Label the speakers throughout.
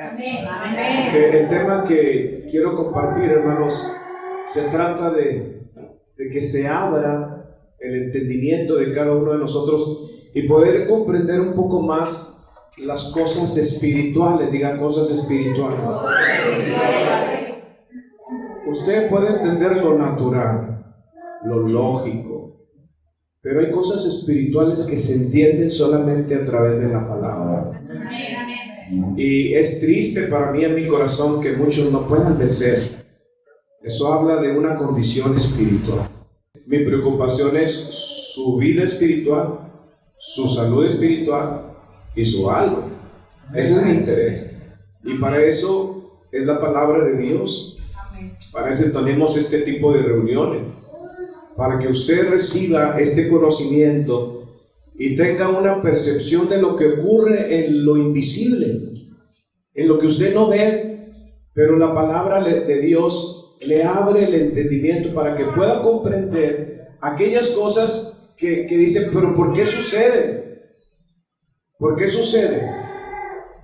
Speaker 1: Que el tema que quiero compartir, hermanos, se trata de que se abra el entendimiento de cada uno de nosotros y poder comprender un poco más las cosas espirituales. Digan cosas espirituales. Usted puede entender lo natural, lo lógico, pero hay cosas espirituales que se entienden solamente a través de la palabra. Y es triste para mí en mi corazón que muchos no puedan vencer. Eso habla de una condición espiritual. Mi preocupación es su vida espiritual, su salud espiritual y su alma. Ese es mi interés. Y para eso es la palabra de Dios. Para eso tenemos este tipo de reuniones, para que usted reciba este conocimiento y tenga una percepción de lo que ocurre en lo invisible, en lo que usted no ve, pero la palabra de Dios le abre el entendimiento para que pueda comprender aquellas cosas que dicen, pero ¿por qué sucede? ¿Por qué sucede?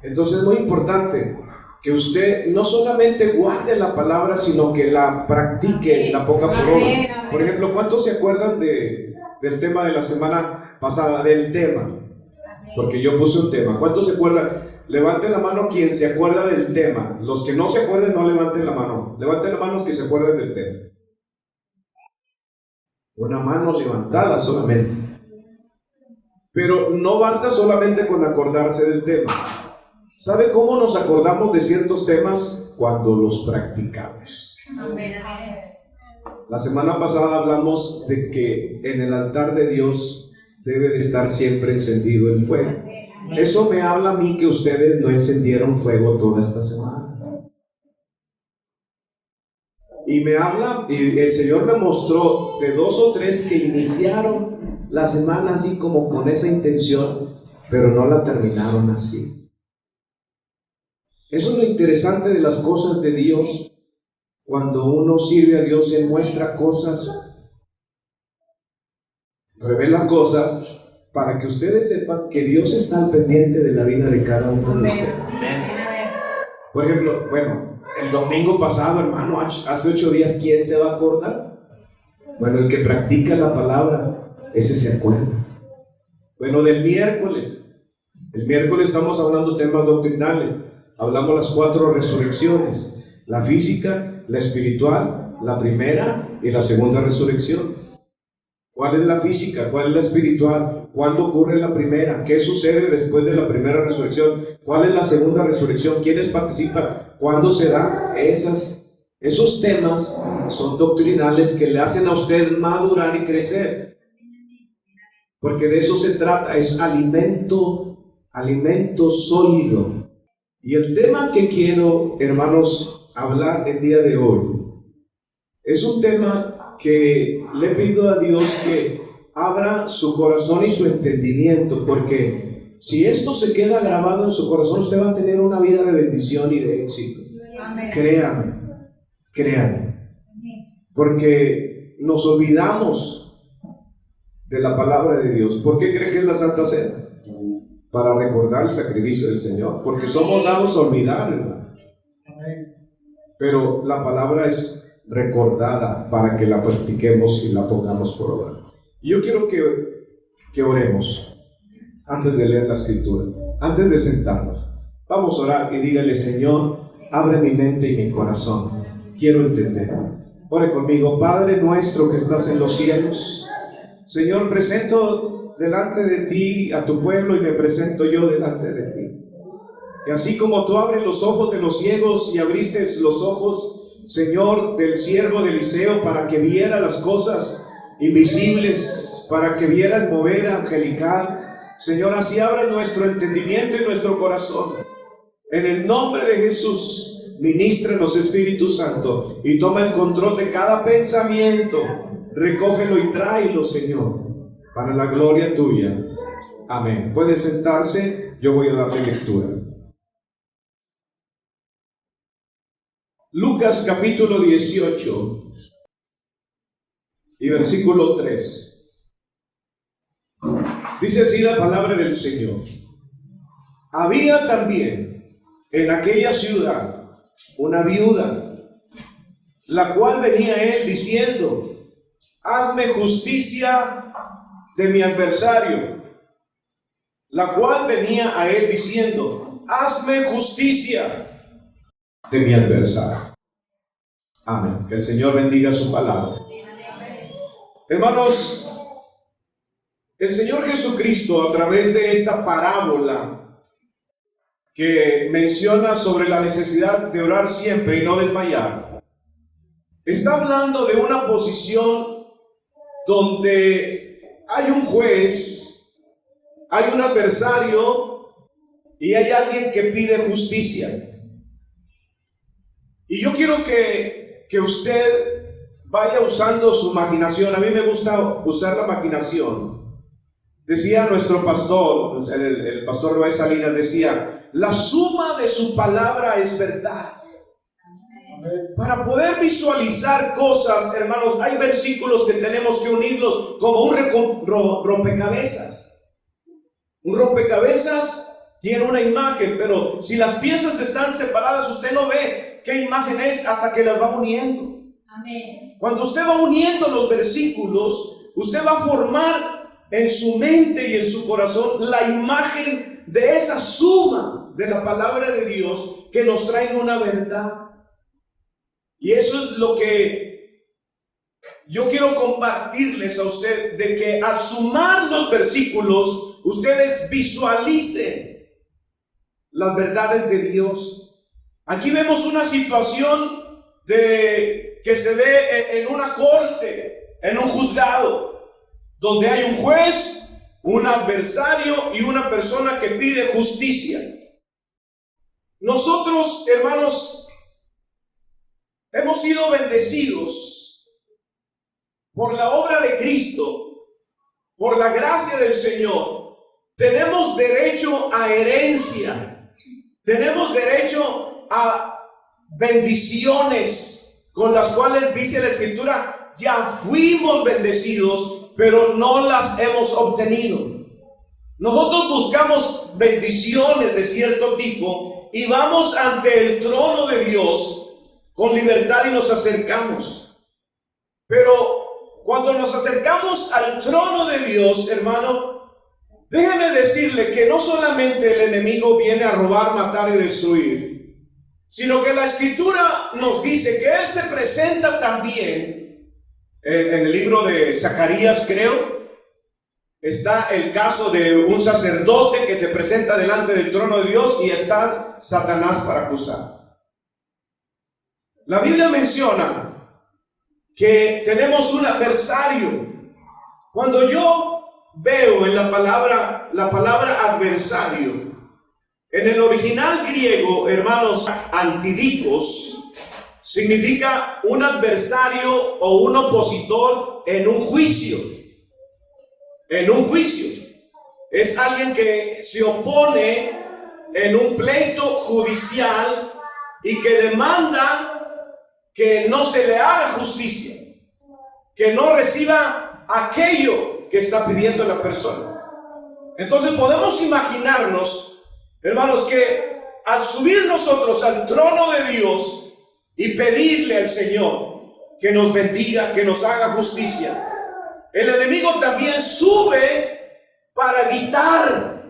Speaker 1: Entonces es muy importante que usted no solamente guarde la palabra, sino que la practique, la ponga por obra. Por ejemplo, ¿cuántos se acuerdan del tema de la semana pasada? Del tema, porque yo puse un tema. ¿Cuántos se acuerdan? Levanten la mano quien se acuerda del tema. Los que no se acuerden, no levanten la mano. Levanten la mano los que se acuerden del tema. Una mano levantada solamente. Pero no basta solamente con acordarse del tema. ¿Sabe cómo nos acordamos de ciertos temas? Cuando los practicamos. La semana pasada hablamos de que en el altar de Dios debe de estar siempre encendido el fuego. Eso me habla a mí que ustedes no encendieron fuego toda esta semana. Y me habla, y el Señor me mostró de 2 o 3 que iniciaron la semana así como con esa intención, pero no la terminaron así. Eso es lo interesante de las cosas de Dios. Cuando uno sirve a Dios, Él muestra cosas, revela cosas, para que ustedes sepan que Dios está al pendiente de la vida de cada uno de ustedes. Por ejemplo, bueno, el domingo pasado, hermano, hace 8 días, ¿quién se va a acordar? Bueno, el que practica la palabra, ese se acuerda. Bueno, del miércoles. El miércoles estamos hablando temas doctrinales. Hablamos las 4 resurrecciones: la física, la espiritual, la primera y la segunda resurrección. ¿Cuál es la física? ¿Cuál es la espiritual? ¿Cuándo ocurre la primera? ¿Qué sucede después de la primera resurrección? ¿Cuál es la segunda resurrección? ¿Quiénes participan? ¿Cuándo se da? Esos temas son doctrinales que le hacen a usted madurar y crecer. Porque de eso se trata, es alimento sólido. Y el tema que quiero, hermanos, hablar el día de hoy es un tema que le pido a Dios que abra su corazón y su entendimiento, porque si esto se queda grabado en su corazón, usted va a tener una vida de bendición y de éxito. Créanme, porque nos olvidamos de la palabra de Dios. ¿Por qué cree que es la Santa Cena? Para recordar el sacrificio del Señor, porque somos dados a olvidar, hermano. Pero la palabra es recordada para que la practiquemos y la pongamos por obra. Yo quiero que oremos antes de leer la escritura, antes de sentarnos. Vamos a orar y dígale: Señor, abre mi mente y mi corazón, quiero entender. Ore conmigo. Padre nuestro que estás en los cielos, Señor, presento delante de ti a tu pueblo y me presento yo delante de ti. Y así como tú abres los ojos de los ciegos y abriste los ojos, Señor, del siervo de Eliseo para que viera las cosas invisibles, para que viera el mover angelical, Señor, así abra nuestro entendimiento y nuestro corazón. En el nombre de Jesús, ministranos, Espíritu Santo, y toma el control de cada pensamiento. Recógelo y tráelo, Señor, para la gloria tuya. Amén. Puede sentarse, yo voy a darle lectura. Lucas capítulo 18 y versículo 3. Dice así la palabra del Señor: había también en aquella ciudad una viuda, la cual venía a él diciendo: hazme justicia de mi adversario. La cual venía a él diciendo: hazme justicia de mi adversario. Amén. Que el Señor bendiga su palabra. Hermanos, el Señor Jesucristo, a través de esta parábola que menciona sobre la necesidad de orar siempre y no desmayar, está hablando de una posición donde hay un juez, hay un adversario y hay alguien que pide justicia. Y yo quiero que usted vaya usando su imaginación. A mí me gusta usar la imaginación. Decía nuestro pastor, el pastor Noé Salinas, decía: la suma de su palabra es verdad. Para poder visualizar cosas, hermanos, hay versículos que tenemos que unirlos como un rompecabezas. Un rompecabezas tiene una imagen, pero si las piezas están separadas, usted no ve qué imagen es hasta que las va uniendo. Amén. Cuando usted va uniendo los versículos, usted va a formar en su mente y en su corazón la imagen de esa suma de la palabra de Dios que nos trae una verdad. Y eso es lo que yo quiero compartirles a usted, de que al sumar los versículos, ustedes visualicen las verdades de Dios. Aquí vemos una situación que se ve en una corte, en un juzgado, donde hay un juez, un adversario y una persona que pide justicia. Nosotros, hermanos, hemos sido bendecidos por la obra de Cristo, por la gracia del Señor. Tenemos derecho a herencia, tenemos derecho a bendiciones con las cuales, dice la Escritura, ya fuimos bendecidos, pero no las hemos obtenido. Nosotros buscamos bendiciones de cierto tipo y vamos ante el trono de Dios con libertad y nos acercamos. Pero cuando nos acercamos al trono de Dios, hermano, déjeme decirle que no solamente el enemigo viene a robar, matar y destruir, sino que la Escritura nos dice que Él se presenta también. En el libro de Zacarías, creo, está el caso de un sacerdote que se presenta delante del trono de Dios y está Satanás para acusar. La Biblia menciona que tenemos un adversario. Cuando yo veo en la palabra adversario, en el original griego, hermanos, antidikos, significa un adversario o un opositor en un juicio. En un juicio. Es alguien que se opone en un pleito judicial y que demanda que no se le haga justicia, que no reciba aquello que está pidiendo la persona. Entonces podemos imaginarnos, hermanos, que al subir nosotros al trono de Dios y pedirle al Señor que nos bendiga, que nos haga justicia, el enemigo también sube para evitar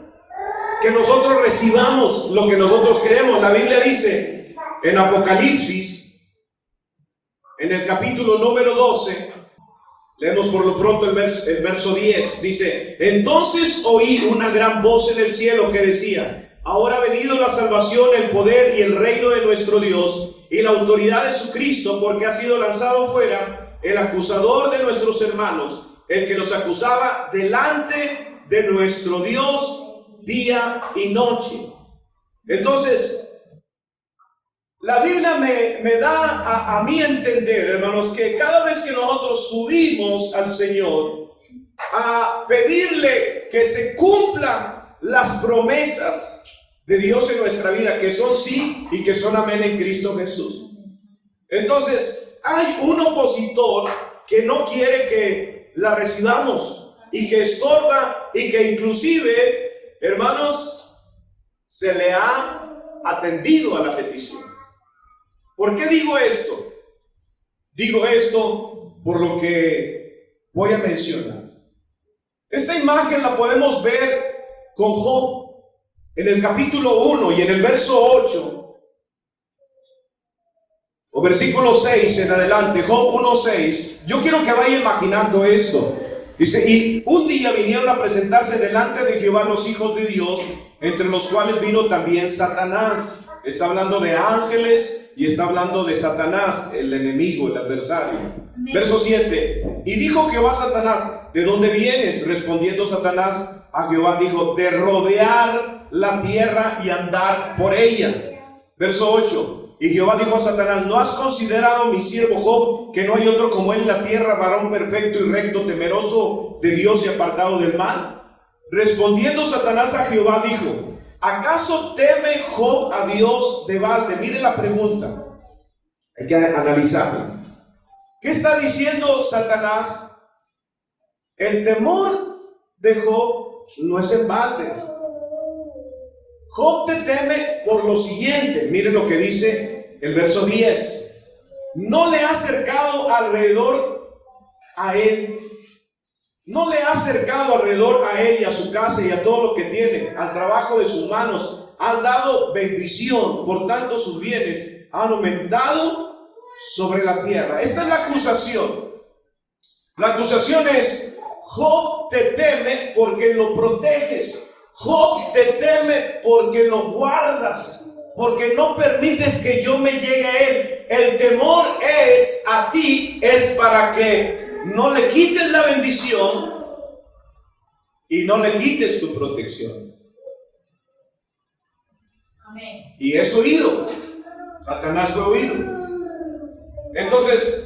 Speaker 1: que nosotros recibamos lo que nosotros creemos. La Biblia dice en Apocalipsis, en el capítulo número 12, leemos por lo pronto el verso 10, dice: entonces oí una gran voz en el cielo que decía: ahora ha venido la salvación, el poder y el reino de nuestro Dios y la autoridad de su Cristo, porque ha sido lanzado fuera el acusador de nuestros hermanos, el que los acusaba delante de nuestro Dios día y noche. Entonces, la Biblia me da a mí entender, hermanos, que cada vez que nosotros subimos al Señor a pedirle que se cumplan las promesas de Dios en nuestra vida, que son sí y que son amén en Cristo Jesús, entonces hay un opositor que no quiere que la recibamos y que estorba y que inclusive, hermanos, se le ha atendido a la petición. ¿Por qué digo esto? Digo esto por lo que voy a mencionar. Esta imagen la podemos ver con Job en el capítulo 1 y en el verso 8 o versículo 6 en adelante, Job 1:6. Yo quiero que vaya imaginando esto. Dice: y un día vinieron a presentarse delante de Jehová los hijos de Dios, entre los cuales vino también Satanás. Está hablando de ángeles y está hablando de Satanás, el enemigo, el adversario. Verso 7. Y dijo Jehová a Satanás: ¿de dónde vienes? Respondiendo Satanás a Jehová, dijo: de rodear la tierra y andar por ella. Verso 8. Y Jehová dijo a Satanás: ¿no has considerado mi siervo Job, que no hay otro como él en la tierra, varón perfecto y recto, temeroso de Dios y apartado del mal? Respondiendo Satanás a Jehová dijo: ¿acaso teme Job a Dios de balde? Mire la pregunta, hay que analizarla. ¿Qué está diciendo Satanás? El temor de Job no es en balde. Job te teme por lo siguiente. Mire lo que dice el verso 10. No le ha acercado alrededor a él. No le ha acercado alrededor a él y a su casa y a todo lo que tiene, al trabajo de sus manos. Has dado bendición, por tanto sus bienes han aumentado sobre la tierra. Esta es la acusación. La acusación es: Job te teme porque lo proteges. Job te teme porque lo guardas, porque no permites que yo me llegue a él. El temor es a ti, es para que no le quites la bendición y no le quites tu protección. Amén. Y es oído. Satanás fue oído. Entonces,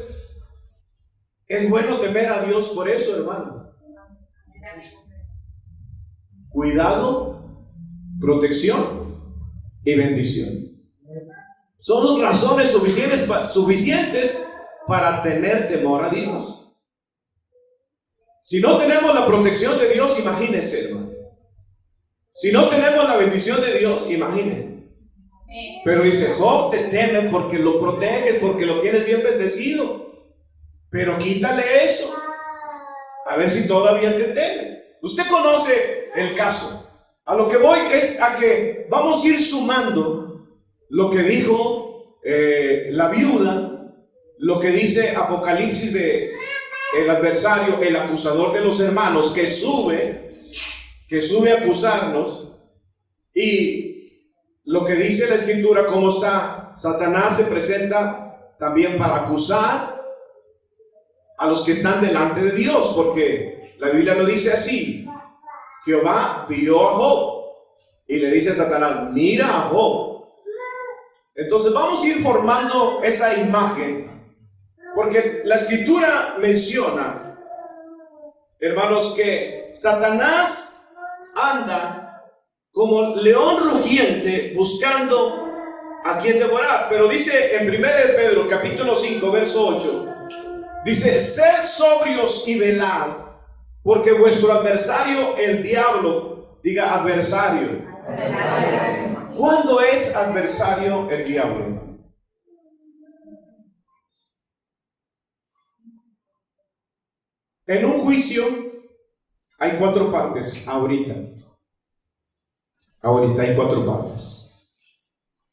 Speaker 1: es bueno temer a Dios por eso, hermano. Cuidado, protección y bendición. Son razones suficientes para tener temor a Dios. Si no tenemos la protección de Dios, imagínense, hermano. Si no tenemos la bendición de Dios, imagínense. Pero dice: Job te teme porque lo proteges, porque lo tienes bien bendecido. Pero quítale eso, a ver si todavía te teme. Usted conoce el caso. A lo que voy es a que vamos a ir sumando lo que dijo la viuda, lo que dice Apocalipsis de el adversario, el acusador de los hermanos, que sube a acusarnos, y lo que dice la Escritura, cómo está Satanás se presenta también para acusar a los que están delante de Dios, porque la Biblia lo dice así: Jehová vio a Job y le dice a Satanás: mira a Job. Entonces vamos a ir formando esa imagen, porque la Escritura menciona, hermanos, que Satanás anda como león rugiente buscando a quien devorar. Pero dice en 1 de Pedro capítulo 5 verso 8, dice: sed sobrios y velad, porque vuestro adversario el diablo, diga adversario. ¿Cuándo es adversario el diablo? En un juicio hay 4 partes. Ahorita hay 4 partes.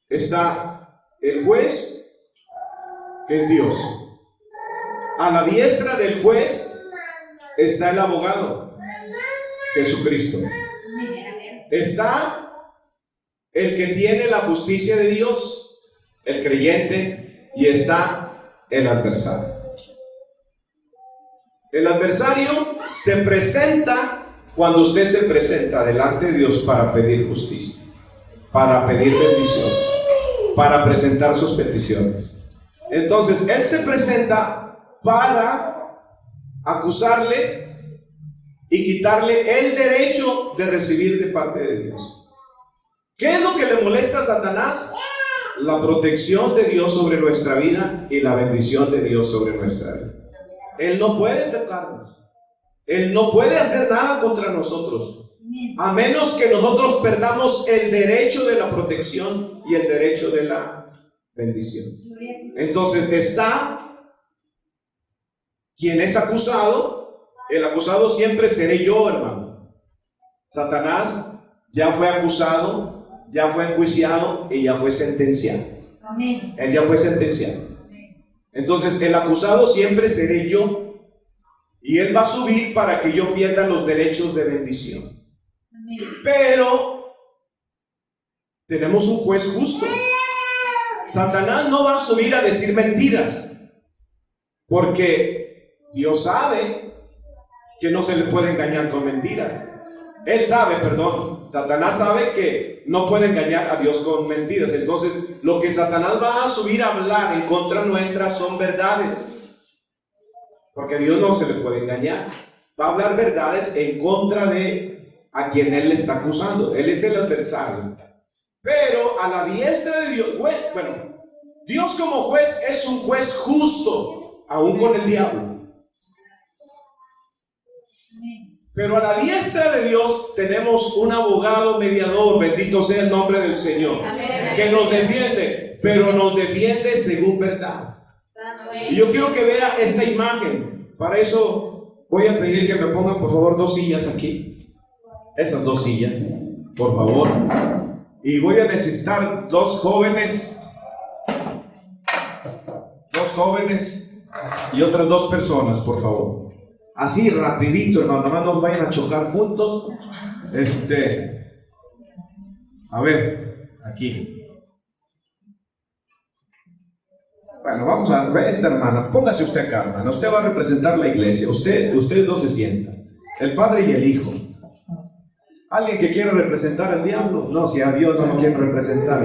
Speaker 1: Está el juez, que es Dios. A la diestra del juez está el abogado, Jesucristo. Está el que tiene la justicia de Dios, el creyente, y está el adversario. El adversario se presenta cuando usted se presenta delante de Dios para pedir justicia, para pedir bendición, para presentar sus peticiones. Entonces, él se presenta para acusarle y quitarle el derecho de recibir de parte de Dios. ¿Qué es lo que le molesta a Satanás? La protección de Dios sobre nuestra vida y la bendición de Dios sobre nuestra vida. Él no puede tocarnos. Él no puede hacer nada contra nosotros. A menos que nosotros perdamos el derecho de la protección y el derecho de la bendición. Entonces está quien es acusado. El acusado siempre seré yo, hermano. Satanás ya fue acusado, ya fue enjuiciado y ya fue sentenciado. Él ya fue sentenciado. Entonces el acusado siempre seré yo. Y él va a subir para que yo pierda los derechos de bendición. Pero tenemos un juez justo. Satanás no va a subir a decir mentiras, porque Dios sabe que no se le puede engañar con mentiras. Él sabe, perdón, Satanás sabe que no puede engañar a Dios con mentiras. Entonces lo que Satanás va a subir a hablar en contra nuestra son verdades, porque a Dios no se le puede engañar. Va a hablar verdades en contra de a quien él le está acusando. Él es el adversario. Pero a la diestra de Dios, bueno, Dios como juez es un juez justo, aún con el diablo. Pero a la diestra de Dios tenemos un abogado mediador, bendito sea el nombre del Señor, que nos defiende, pero nos defiende según verdad. Y yo quiero que vea esta imagen. Para eso voy a pedir que me pongan por favor 2 sillas aquí. Esas 2 sillas, por favor. Y voy a necesitar 2 jóvenes. 2 jóvenes y otras 2 personas, por favor. Así rapidito, hermano, no nos vayan a chocar juntos. A ver, aquí. Bueno, vamos a ver esta hermana. Póngase usted acá, hermana. Usted va a representar la iglesia. Ustedes 2 se sientan. El padre y el hijo. ¿Alguien que quiera representar al diablo? No, si a Dios no lo quieren representar.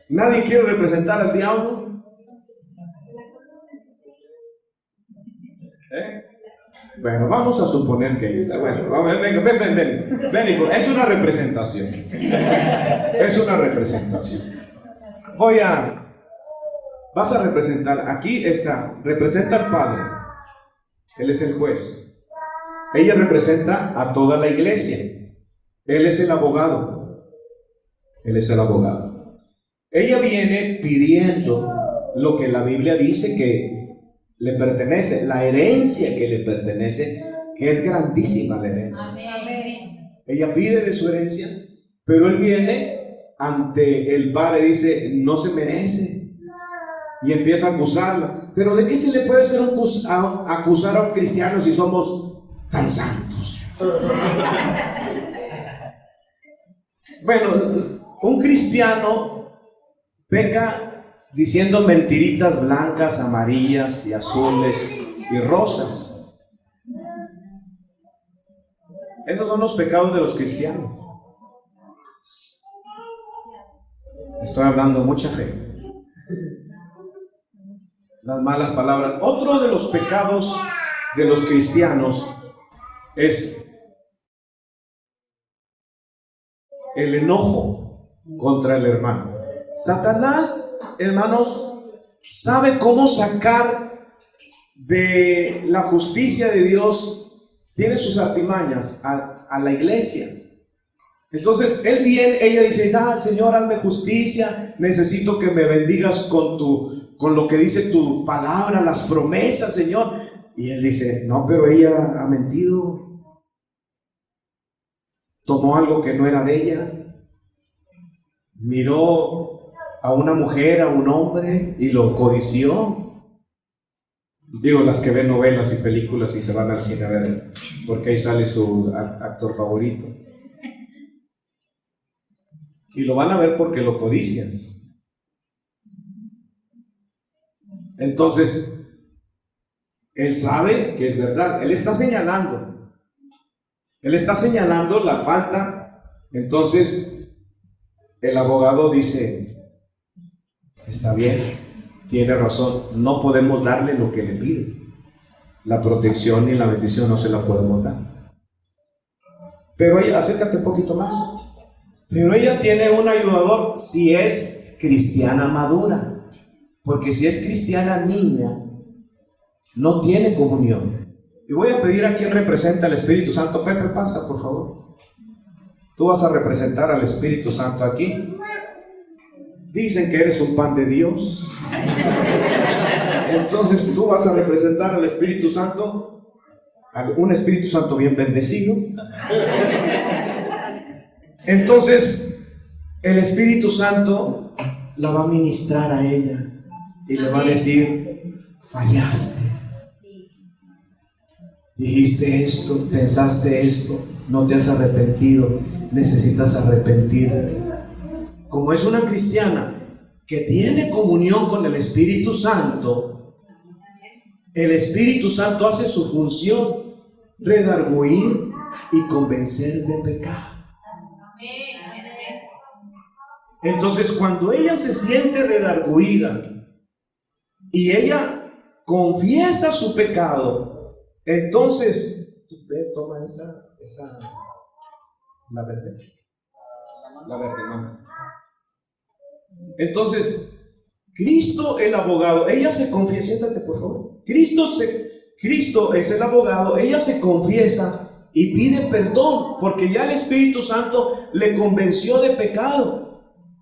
Speaker 1: ¿Nadie quiere representar al diablo? Bueno, vamos a suponer que está. Bueno, ven, hijo. Es una representación. Es una representación. Vas a representar. Aquí está. Representa al Padre. Él es el juez. Ella representa a toda la iglesia. Él es el abogado. Él es el abogado. Ella viene pidiendo lo que la Biblia dice que le pertenece, la herencia que le pertenece, que es grandísima la herencia. Ella pide de su herencia, pero él viene ante el padre y dice, no se merece, y empieza a acusarla. Pero ¿de qué se le puede hacer acusar a un cristiano si somos tan santos? Bueno, un cristiano peca diciendo mentiritas blancas, amarillas y azules y rosas. Esos son los pecados de los cristianos. Estoy hablando mucha fe. Las malas palabras. Otro de los pecados de los cristianos es el enojo contra el hermano. Satanás, hermanos, sabe cómo sacar de la justicia de Dios. Tiene sus artimañas a la iglesia. Entonces él viene, ella dice, Señor, hazme justicia, necesito que me bendigas con lo que dice tu palabra, las promesas, Señor. Y él dice, no, pero ella ha mentido, tomó algo que no era de ella, miró a una mujer, a un hombre y lo codició. Digo, las que ven novelas y películas y se van al cine a ver, porque ahí sale su actor favorito. Y lo van a ver porque lo codician. Entonces, él sabe que es verdad. Él está señalando. Él está señalando la falta. Entonces, el abogado dice, está bien, tiene razón, no podemos darle lo que le pide. La protección y la bendición no se la podemos dar. Pero ella, acércate un poquito más. Pero ella tiene un ayudador si es cristiana madura. Porque si es cristiana niña, no tiene comunión. Y voy a pedir a quien representa al Espíritu Santo. Pepe, pasa, por favor. Tú vas a representar al Espíritu Santo aquí. Dicen que eres un pan de Dios. Entonces tú vas a representar al Espíritu Santo, un Espíritu Santo bien bendecido. Entonces el Espíritu Santo la va a ministrar a ella y le va a decir: fallaste, dijiste esto, pensaste esto, no te has arrepentido, necesitas arrepentirte. Como es una cristiana que tiene comunión con el Espíritu Santo, el Espíritu Santo hace su función: redarguir y convencer de pecado. Entonces, cuando ella se siente redarguida y ella confiesa su pecado, entonces ve, toma la verde, mami. Entonces, Cristo el abogado, ella se confiesa, siéntate por favor. Cristo es el abogado, ella se confiesa y pide perdón porque ya el Espíritu Santo le convenció de pecado.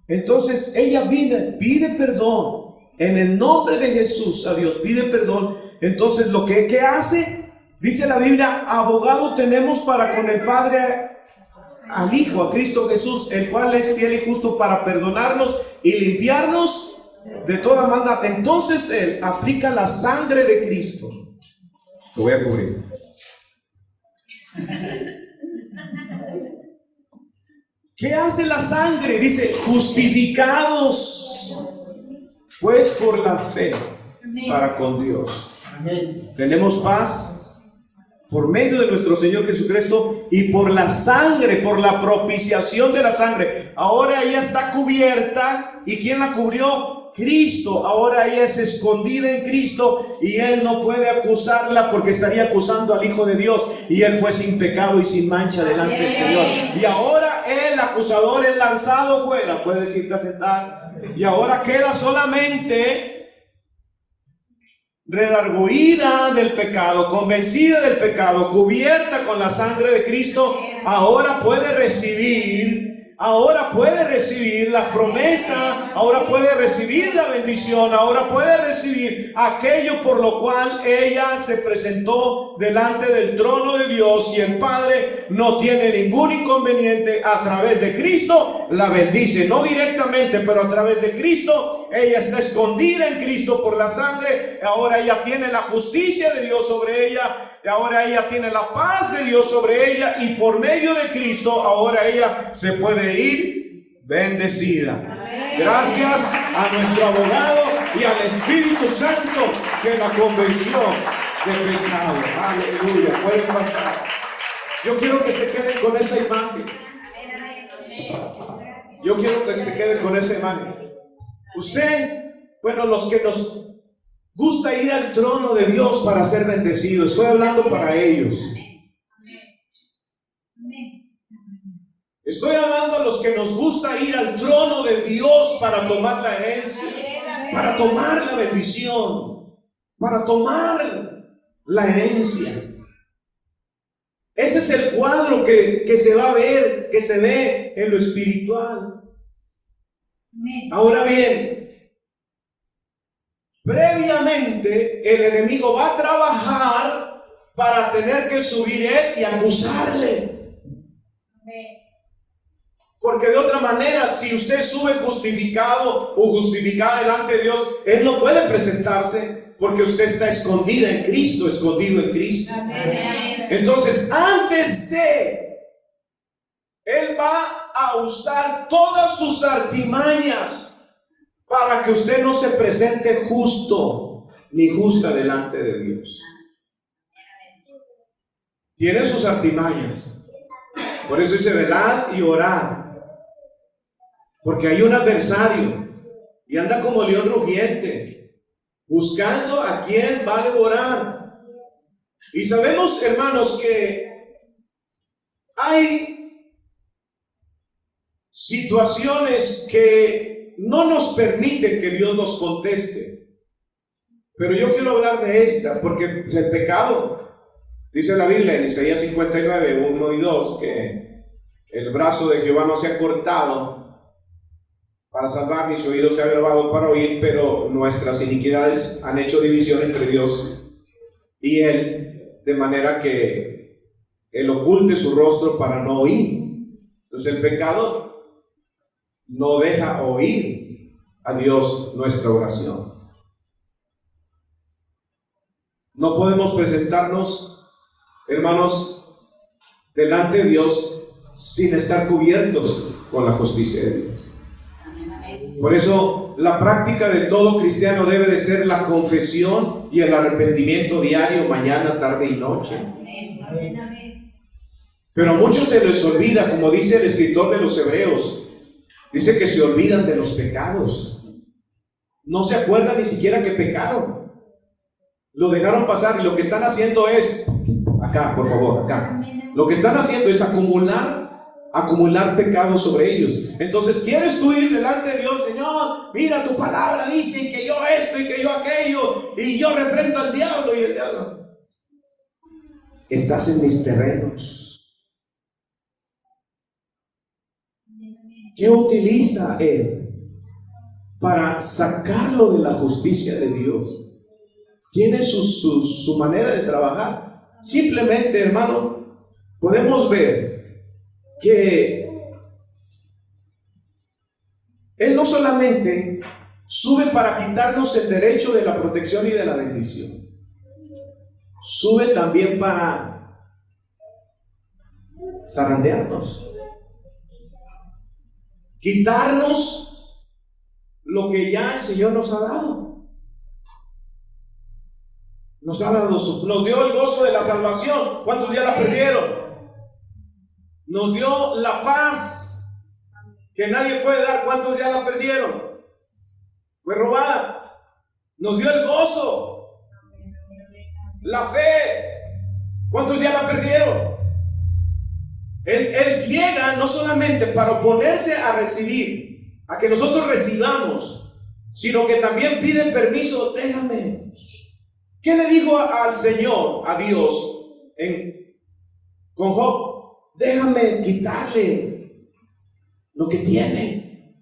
Speaker 1: Entonces ella pide perdón en el nombre de Jesús a Dios, pide perdón. Entonces lo que hace, dice la Biblia: abogado tenemos para con el Padre al Hijo, a Cristo Jesús, el cual es fiel y justo para perdonarnos y limpiarnos de toda maldad. Entonces él aplica la sangre de Cristo. Te voy a cubrir. ¿Qué hace la sangre? Dice: justificados pues por la fe para con Dios. Tenemos paz por medio de nuestro Señor Jesucristo y por la sangre, por la propiciación de la sangre. Ahora ella está cubierta. ¿Y quién la cubrió? Cristo. Ahora ella es escondida en Cristo y Él no puede acusarla porque estaría acusando al Hijo de Dios, y Él fue sin pecado y sin mancha delante del Señor. Y ahora el acusador es lanzado fuera. Puedes irte a sentar. Y ahora queda solamente redarguida del pecado, convencida del pecado, cubierta con la sangre de Cristo. Ahora puede recibir la promesa, ahora puede recibir la bendición, ahora puede recibir aquello por lo cual ella se presentó delante del trono de Dios, y el Padre no tiene ningún inconveniente. A través de Cristo la bendice, no directamente, pero a través de Cristo. Ella está escondida en Cristo por la sangre. Ahora ella tiene la justicia de Dios sobre ella. Ahora ella tiene la paz de Dios sobre ella, y por medio de Cristo ahora ella se puede ir bendecida. Gracias a nuestro abogado y al Espíritu Santo que la convenció de pecado. Aleluya. Pueden pasar. Yo quiero que se queden con esa imagen. Yo quiero que se queden con esa imagen. Usted, bueno, los que nos gusta ir al trono de Dios para ser bendecido, estoy hablando para ellos. Estoy hablando a los que nos gusta ir al trono de Dios para tomar la herencia, para tomar la bendición, para tomar la herencia. Ese es el cuadro que se va a ver, que se ve en lo espiritual. Ahora bien, previamente el enemigo va a trabajar para tener que subir él y acusarle. Porque de otra manera, si usted sube justificado o justificada delante de Dios, él no puede presentarse, porque usted está escondida en Cristo, escondido en Cristo. Entonces, antes de, él va a usar todas sus artimañas para que usted no se presente justo ni justa delante de Dios. Tiene sus artimañas. Por eso dice: velad y orad. Porque hay un adversario y anda como león rugiente, buscando a quien va a devorar. Y sabemos, hermanos, que hay situaciones que no nos permiten que Dios nos conteste. Pero yo quiero hablar de esta, porque el pecado Dice la Biblia en Isaías 59, 1 y 2, que el brazo de Jehová no se ha cortado para salvar, ni su oído se ha agravado para oír, pero nuestras iniquidades han hecho división entre Dios y Él, de manera que Él oculte su rostro para no oír. Entonces el pecado no deja oír a Dios nuestra oración. No podemos presentarnos, hermanos, delante de Dios sin estar cubiertos con la justicia de Dios. Por eso la práctica de todo cristiano debe de ser la confesión y el arrepentimiento diario, mañana, tarde y noche. Pero a muchos se les olvida, como dice el escritor de los Hebreos, dice que se olvidan de los pecados. No se acuerdan ni siquiera que pecaron. Lo dejaron pasar y lo que están haciendo es, acá, por favor, acá. Lo que están haciendo es acumular pecados sobre ellos. Entonces, ¿quieres tú ir delante de Dios? Señor, mira, tu palabra dice que yo esto y que yo aquello, y yo reprendo al diablo, y el diablo. Estás en mis terrenos. ¿Qué utiliza Él para sacarlo de la justicia de Dios? Tiene su manera de trabajar. Simplemente, hermano, podemos ver que Él no solamente sube para quitarnos el derecho de la protección y de la bendición, sube también para zarandearnos, quitarnos lo que ya el Señor nos ha dado. Nos dio el gozo de la salvación. ¿Cuántos ya la perdieron? Nos dio la paz que nadie puede dar. ¿Cuántos ya la perdieron? Fue robada. Nos dio el gozo, la fe. ¿Cuántos ya la perdieron? Él llega no solamente para oponerse a recibir, a que nosotros recibamos, sino que también pide permiso. Déjame. ¿Qué le dijo al Señor, a Dios, con Job? Déjame quitarle lo que tiene.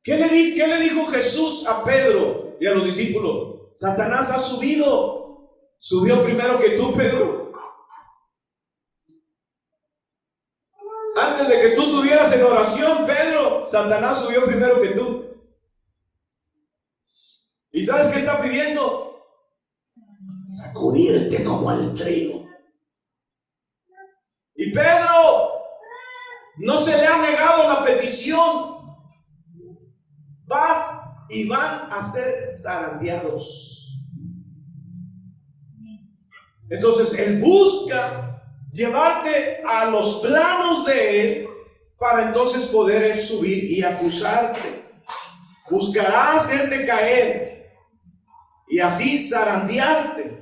Speaker 1: ¿Qué le dijo Jesús a Pedro y a los discípulos? Satanás ha subió primero que tú, Pedro. Antes de que tú subieras en oración, Pedro, Satanás subió primero que tú. ¿Y sabes qué está pidiendo? Sacudirte como el trigo. Y Pedro no se le ha negado la petición. Vas y van a ser zarandeados. Entonces Él busca llevarte a los planos de Él para entonces poder Él subir y acusarte. Buscará hacerte caer y así zarandearte.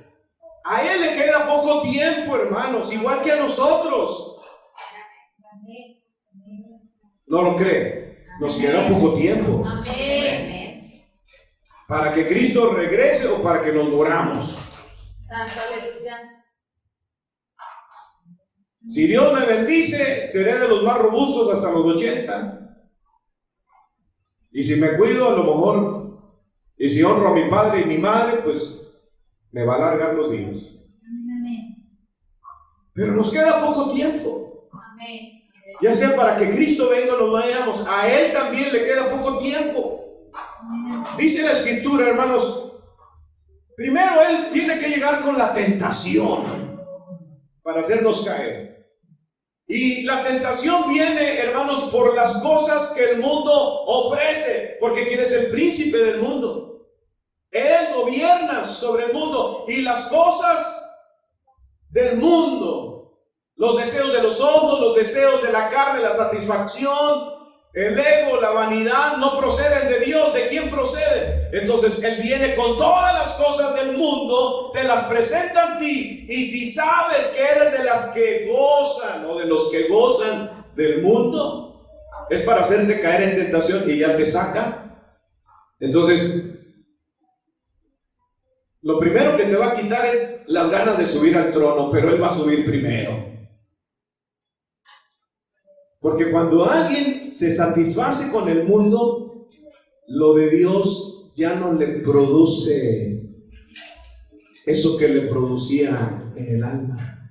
Speaker 1: A Él le queda poco tiempo, hermanos, igual que a nosotros. ¿No lo cree? Nos queda poco tiempo. Para que Cristo regrese o para que nos moramos. Si Dios me bendice, seré de los más robustos hasta los 80. Y si me cuido, a lo mejor. Y si honro a mi padre y mi madre, pues me va a alargar los días. Pero nos queda poco tiempo. Ya sea para que Cristo venga o nos vayamos, a Él también le queda poco tiempo. Dice la Escritura, hermanos, primero Él tiene que llegar con la tentación para hacernos caer. Y la tentación viene, hermanos, por las cosas que el mundo ofrece, porque ¿quién es el príncipe del mundo? Él gobierna sobre el mundo, y las cosas del mundo, los deseos de los ojos, los deseos de la carne, la satisfacción, el ego, la vanidad, no proceden de Dios. ¿De quién proceden? Entonces Él viene con todas las cosas del mundo, te las presenta a ti, y si sabes que eres de las que gozan o de los que gozan del mundo, es para hacerte caer en tentación y ya te saca. Entonces Lo primero que te va a quitar es las ganas de subir al trono, pero Él va a subir primero. Porque cuando alguien se satisface con el mundo, lo de Dios ya no le produce eso que le producía en el alma.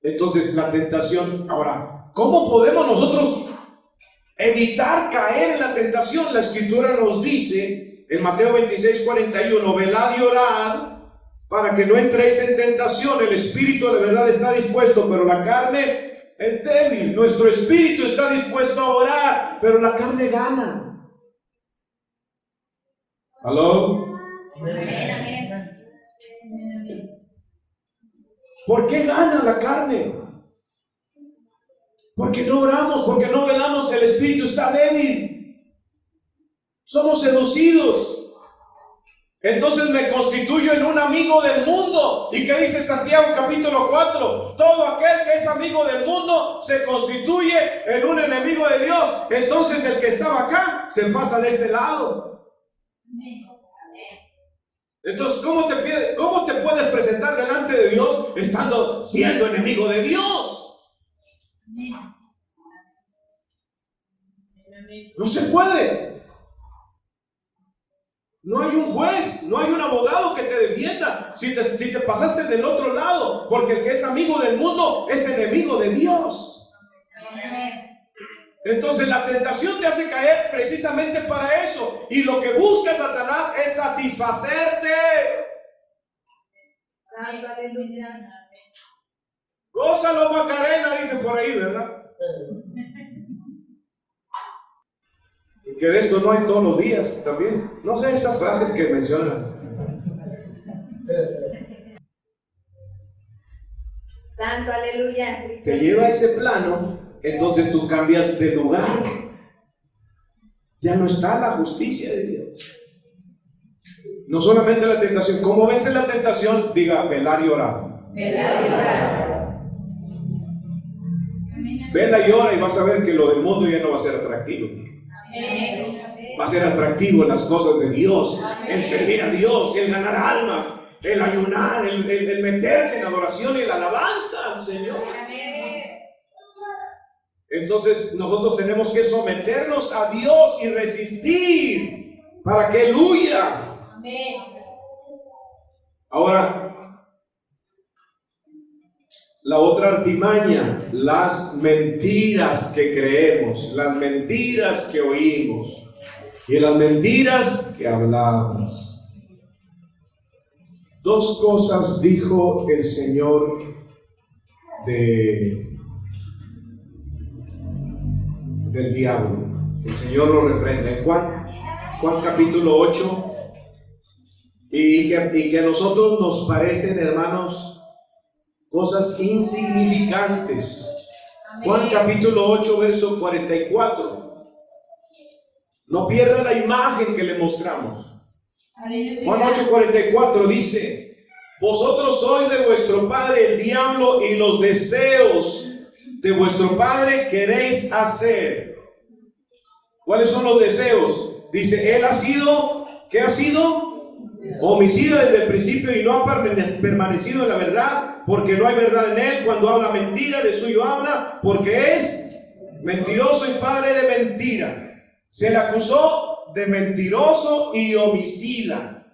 Speaker 1: Entonces la tentación, ahora, ¿cómo podemos nosotros evitar caer en la tentación? La Escritura nos dice en Mateo 26:41, velad y orad para que no entréis en tentación. El espíritu de verdad está dispuesto, pero la carne es débil. Nuestro espíritu está dispuesto a orar, pero la carne gana. ¿Aló? ¿Por qué gana la carne? Porque no oramos, porque no velamos. El espíritu está débil. Somos seducidos. Entonces me constituyo en un amigo del mundo. ¿Y qué dice Santiago capítulo 4? Todo aquel que es amigo del mundo se constituye en un enemigo de Dios. Entonces el que estaba acá se pasa de este lado. Entonces, ¿cómo te puedes presentar delante de Dios siendo enemigo de Dios? No se puede. No hay un juez, no hay un abogado que te defienda si te pasaste del otro lado, porque el que es amigo del mundo es enemigo de Dios. Entonces la tentación te hace caer precisamente para eso, y lo que busca Satanás es satisfacerte. Gózalo, Macarena, dice por ahí, ¿verdad? Y que de esto no hay todos los días también. No sé esas frases que mencionan.
Speaker 2: Santo, aleluya.
Speaker 1: Te lleva a ese plano, entonces tú cambias de lugar. Ya no está la justicia de Dios. No solamente la tentación. ¿Cómo vence la tentación? Diga, velar y orar.
Speaker 2: Velar y orar.
Speaker 1: Vela y ora y vas a ver que lo del mundo ya no va a ser atractivo. Va a ser atractivo las cosas de Dios, el servir a Dios, el ganar almas, el ayunar, el meterte en adoración y la alabanza al Señor. Entonces nosotros tenemos que someternos a Dios y resistir para que Él huya. Ahora, la otra artimaña, las mentiras que creemos, las mentiras que oímos y las mentiras que hablamos. Dos cosas dijo el Señor del diablo. El Señor lo reprende en Juan capítulo 8, y que a nosotros nos parecen, hermanos, cosas insignificantes. Juan capítulo 8, verso 44. No pierda la imagen que le mostramos. Juan 8:44 dice: vosotros sois de vuestro padre el diablo, y los deseos de vuestro padre queréis hacer. ¿Cuáles son los deseos? Dice, él ha sido, ¿qué ha sido? Homicida desde el principio, y no ha permanecido en la verdad, porque no hay verdad en él. Cuando habla mentira, de suyo habla, porque es mentiroso y padre de mentira. Se le acusó de mentiroso y homicida.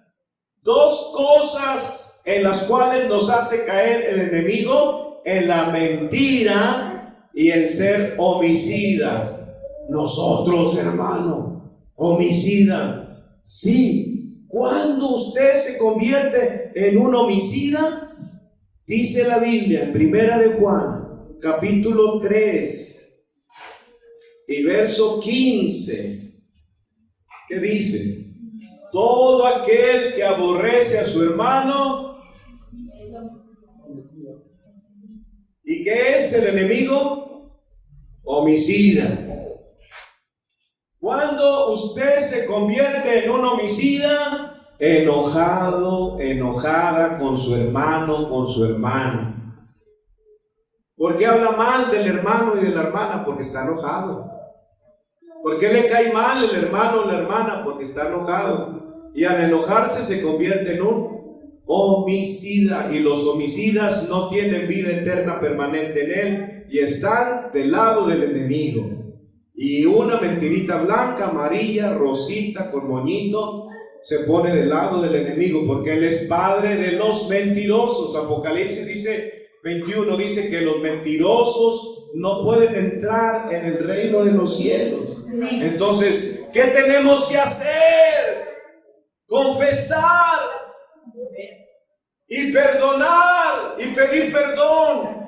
Speaker 1: Dos cosas en las cuales nos hace caer el enemigo: en la mentira y en ser homicidas. Nosotros, hermano, homicida. Sí, cuando usted se convierte en un homicida, dice la Biblia en Primera de Juan, capítulo 3 y verso 15, ¿qué dice? Todo aquel que aborrece a su hermano. ¿Y qué es el enemigo? Homicida. Cuando usted se convierte en un homicida, enojado, enojada con su hermano, con su hermana. ¿Por qué habla mal del hermano y de la hermana? Porque está enojado. ¿Por qué le cae mal el hermano o la hermana? Porque está enojado. y al enojarse se convierte en un homicida, y los homicidas no tienen vida eterna permanente en él y están del lado del enemigo. Y una mentirita blanca, amarilla, rosita, con moñito, se pone del lado del enemigo, porque él es padre de los mentirosos. Apocalipsis dice 21, dice que los mentirosos no pueden entrar en el reino de los cielos. Entonces, ¿qué tenemos que hacer? Confesar y perdonar y pedir perdón.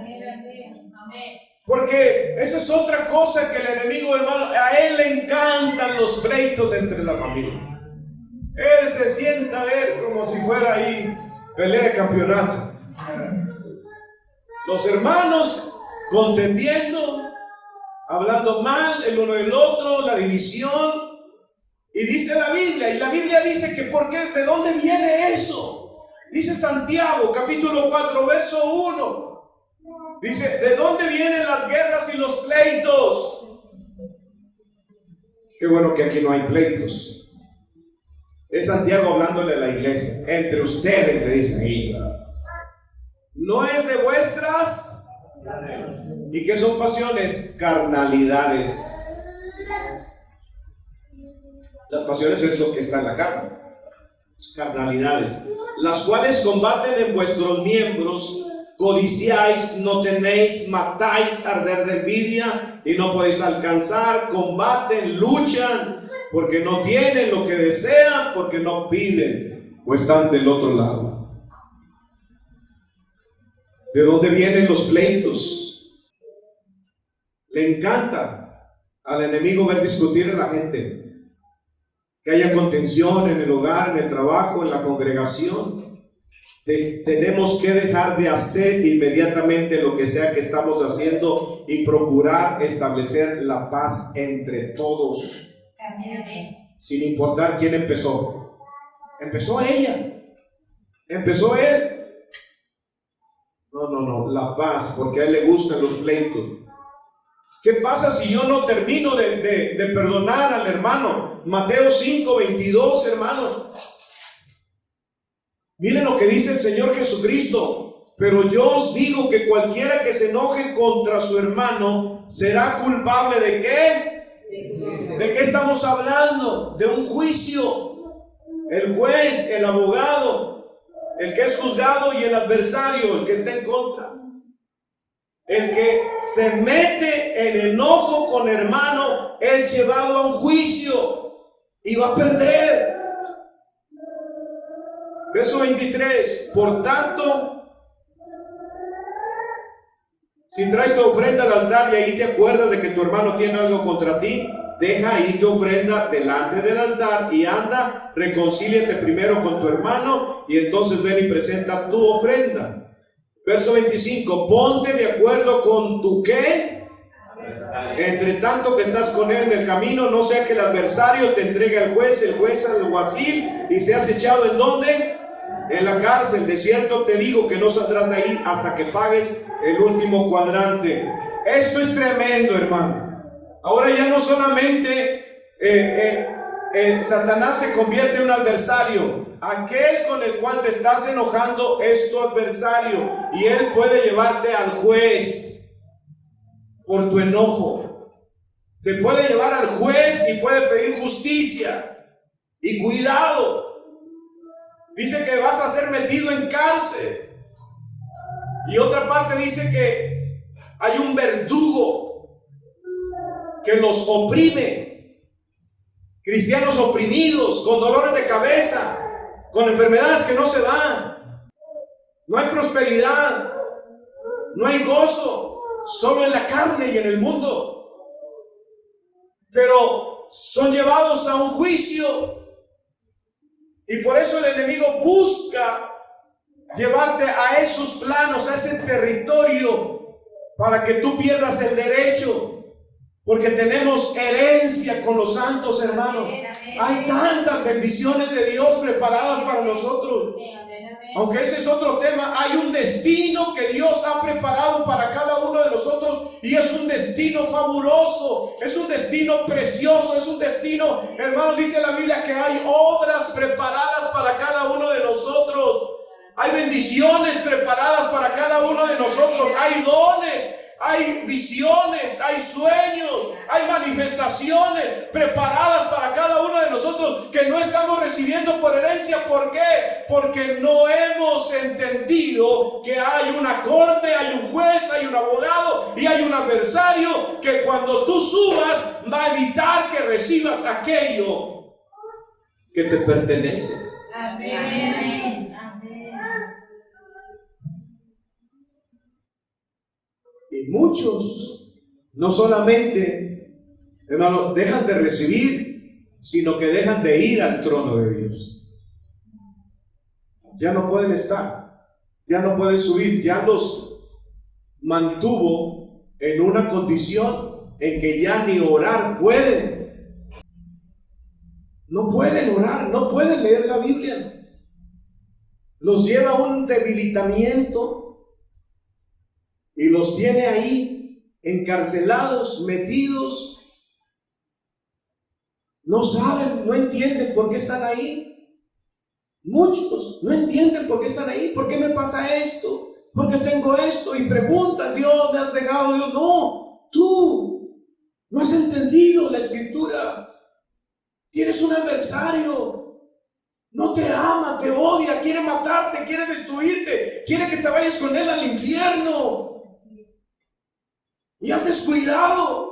Speaker 1: Porque esa es otra cosa que el enemigo, hermano, a él le encantan los pleitos entre la familia. Él se sienta a ver como si fuera ahí pelea de campeonato. Los hermanos contendiendo, hablando mal el uno del otro, la división. Y dice la Biblia, y la Biblia dice que ¿por qué? ¿De dónde viene eso? Dice Santiago, capítulo 4, verso 1. Dice, ¿de dónde vienen las guerras y los pleitos? Qué bueno que aquí no hay pleitos. Es Santiago hablándole a la iglesia. Entre ustedes, le dicen ahí. No es de vuestras. ¿Y qué son pasiones? Carnalidades. Las pasiones es lo que está en la carne. Carnalidades. Las cuales combaten en vuestros miembros. Codiciáis, no tenéis, matáis, arder de envidia y no podéis alcanzar, combaten, luchan, porque no tienen lo que desean, porque no piden, o están del otro lado. ¿De dónde vienen los pleitos? Le encanta al enemigo ver discutir a la gente, que haya contención en el hogar, en el trabajo, en la congregación. Tenemos que dejar de hacer inmediatamente lo que sea que estamos haciendo y procurar establecer la paz entre todos. Amén. Sin importar quién empezó. Empezó ella, empezó él. No, la paz, porque a él le gustan los pleitos. ¿Qué pasa si yo no termino de perdonar al hermano? Mateo 5:22, hermanos. Miren lo que dice el Señor Jesucristo. Pero yo os digo que cualquiera que se enoje contra su hermano será culpable ¿de qué? ¿De qué estamos hablando? De un juicio. El juez, el abogado, el que es juzgado y el adversario, el que está en contra. El que se mete en enojo con hermano es llevado a un juicio y va a perder. Verso 23, por tanto, si traes tu ofrenda al altar y ahí te acuerdas de que tu hermano tiene algo contra ti, deja ahí tu ofrenda delante del altar y anda, reconcíliate primero con tu hermano y entonces ven y presenta tu ofrenda. Verso 25, ponte de acuerdo con tu ¿qué? Entre tanto que estás con él en el camino, no sea que el adversario te entregue al juez, el juez al alguacil y seas echado ¿en dónde? En la cárcel. De cierto te digo que no saldrás de ahí hasta que pagues el último cuadrante. Esto es tremendo, hermano. Ahora ya no solamente Satanás se convierte en un adversario. Aquel con el cual te estás enojando es tu adversario y él puede llevarte al juez por tu enojo. Te puede llevar al juez y puede pedir justicia. Y cuidado. Dice que vas a ser metido en cárcel. Y otra parte dice que hay un verdugo que los oprime. Cristianos oprimidos, con dolores de cabeza, con enfermedades que no se van. No hay prosperidad, no hay gozo, solo en la carne y en el mundo. Pero son llevados a un juicio. Y por eso el enemigo busca llevarte a esos planos, a ese territorio, para que tú pierdas el derecho. Porque tenemos herencia con los santos, hermanos. Hay tantas bendiciones de Dios preparadas para nosotros. Aunque ese es otro tema, hay un destino que Dios ha preparado para cada uno de nosotros y es un destino fabuloso, es un destino precioso, es un destino, hermano, dice la Biblia que hay obras preparadas para cada uno de nosotros, hay bendiciones preparadas para cada uno de nosotros, hay dones, hay visiones, hay sueños, hay manifestaciones preparadas para cada uno de nosotros que no estamos recibiendo por herencia. ¿Por qué? Porque no hemos entendido que hay una corte, hay un juez, hay un abogado y hay un adversario que cuando tú subas va a evitar que recibas aquello que te pertenece.
Speaker 2: Amén.
Speaker 1: Y muchos no solamente, hermano, dejan de recibir, sino que dejan de ir al trono de Dios. Ya no pueden estar, ya no pueden subir, ya los mantuvo en una condición en que ya ni orar pueden. No pueden orar, no pueden leer la Biblia. Los lleva a un debilitamiento y los tiene ahí encarcelados, metidos. No saben, no entienden por qué están ahí. Muchos no entienden por qué están ahí. ¿Por qué me pasa esto? ¿Por qué tengo esto? Y preguntan, Dios, ¿me has negado? Dios, no, tú no has entendido la Escritura. Tienes un adversario. No te ama, te odia, quiere matarte, quiere destruirte, quiere que te vayas con él al infierno. Y has descuidado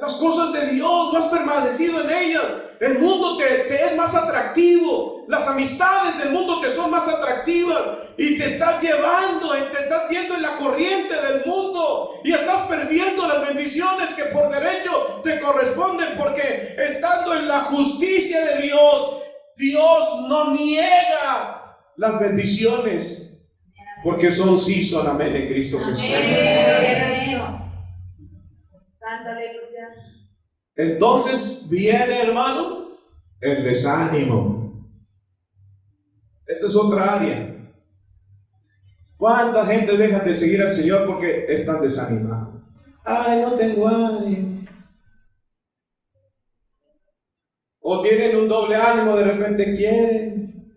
Speaker 1: las cosas de Dios, no has permanecido en ellas. El mundo te es más atractivo, las amistades del mundo te son más atractivas y te estás llevando, te estás yendo en la corriente del mundo y estás perdiendo las bendiciones que por derecho te corresponden, porque estando en la justicia de Dios, Dios no niega las bendiciones, porque son sí, son amén en Cristo Jesús.
Speaker 2: Santo, aleluya.
Speaker 1: Entonces viene, hermano, el desánimo. Esta es otra área. ¿Cuánta gente deja de seguir al Señor porque están desanimados? Ay, no tengo ánimo. O tienen un doble ánimo, de repente quieren,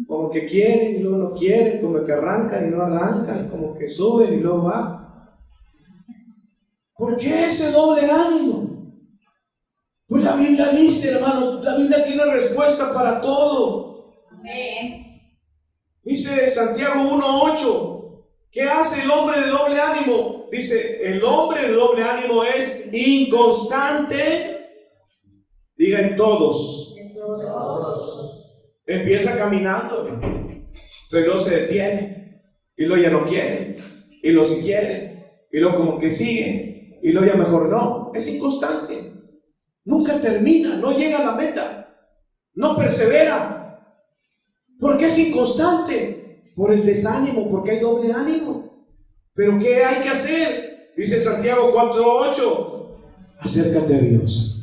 Speaker 1: como que quieren y luego no quieren, como que arrancan y no arrancan, como que suben y luego bajan. ¿Por qué ese doble ánimo? Pues la Biblia dice, hermano, la Biblia tiene respuesta para todo.
Speaker 2: Amén.
Speaker 1: Dice Santiago 1:8, ¿qué hace el hombre de doble ánimo? Dice, el hombre de doble ánimo es inconstante, digan todos. Empieza caminando, pero luego se detiene, y luego ya no quiere, y luego sí quiere, y luego como que sigue, y luego ya mejor no. Es inconstante, nunca termina, no llega a la meta, no persevera. ¿Por qué es inconstante? Por el desánimo, porque hay doble ánimo. Pero ¿qué hay que hacer? Dice Santiago 4:8, acércate a Dios.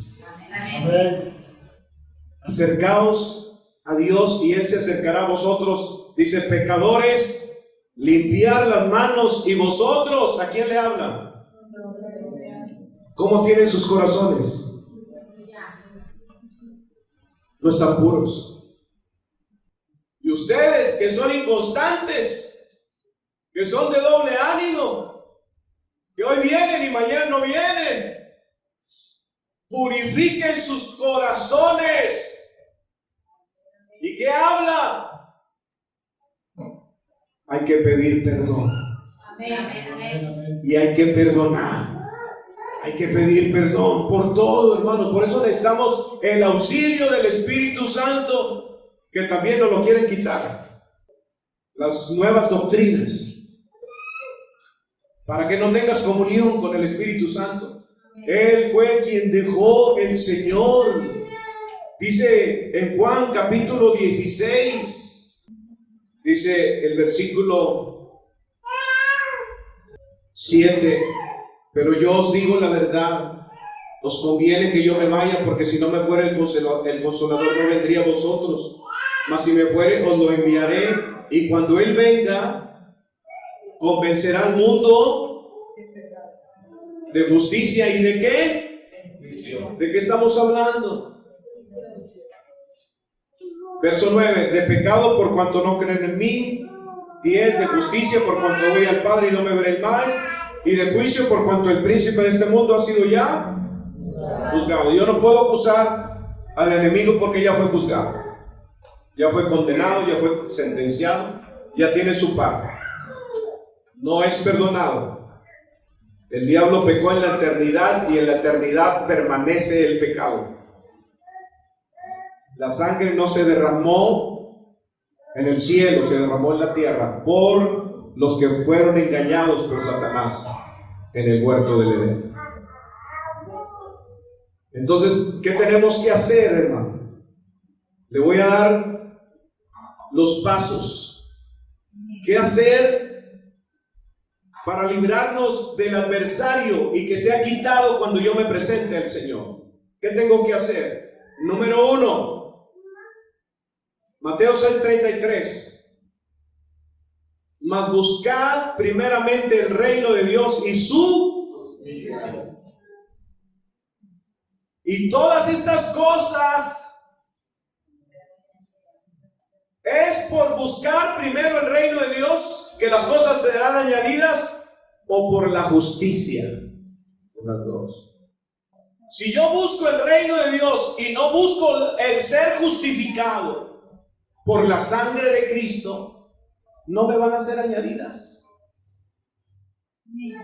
Speaker 2: Amén.
Speaker 1: Acercaos a Dios y Él se acercará a vosotros. Dice, pecadores, limpiar las manos. Y vosotros, ¿a quién le habla? ¿Cómo tienen sus corazones? No están puros. Y ustedes que son inconstantes, que son de doble ánimo, que hoy vienen y mañana no vienen, purifiquen sus corazones. ¿Y qué habla? Hay que pedir perdón.
Speaker 2: Amén.
Speaker 1: Y hay que perdonar. Hay que pedir perdón por todo, hermano. Por eso necesitamos el auxilio del Espíritu Santo, que también nos lo quieren quitar. Las nuevas doctrinas, para que no tengas comunión con el Espíritu Santo. Él fue quien dejó el Señor. Dice en Juan capítulo 16, dice el versículo 7, pero yo os digo la verdad, os conviene que yo me vaya, porque si no me fuera el Consolador no vendría a vosotros, mas si me fuere os lo enviaré. Y cuando Él venga, convencerá al mundo de justicia y de qué. ¿De qué estamos hablando? Verso 9, de pecado por cuanto no creen en mí. 10, de justicia por cuanto voy al Padre y no me veréis más. Y de juicio por cuanto el príncipe de este mundo ha sido ya juzgado. Yo no puedo acusar al enemigo porque ya fue juzgado, ya fue condenado, ya fue sentenciado, ya tiene su paga. No es perdonado. El diablo pecó en la eternidad y en la eternidad permanece el pecado. La sangre no se derramó en el cielo, se derramó en la tierra por los que fueron engañados por Satanás en el huerto del Edén. Entonces, ¿qué tenemos que hacer, hermano? Le voy a dar los pasos. ¿Qué hacer para librarnos del adversario y que sea quitado cuando yo me presente al Señor? ¿Qué tengo que hacer? Número 1, Mateo 6:33. Mas buscad primeramente el reino de Dios y su justicia. Y todas estas cosas es por buscar primero el reino de Dios que las cosas serán añadidas, o por la justicia. Por las dos. Si yo busco el reino de Dios y no busco el ser justificado por la sangre de Cristo, no me van a ser añadidas.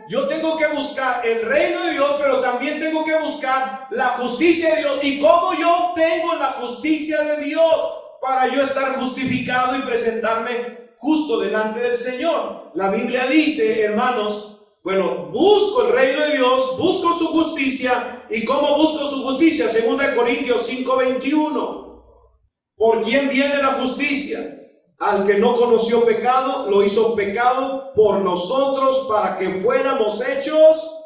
Speaker 1: Yo tengo que buscar el reino de Dios, pero también tengo que buscar la justicia de Dios. ¿Y cómo yo obtengo la justicia de Dios? Para yo estar justificado y presentarme justo delante del Señor. La Biblia dice, hermanos, bueno, busco el reino de Dios, busco su justicia. ¿Y cómo busco su justicia? 2 Corintios 5:21. ¿Por quién viene la justicia? Al que no conoció pecado, lo hizo pecado por nosotros para que fuéramos hechos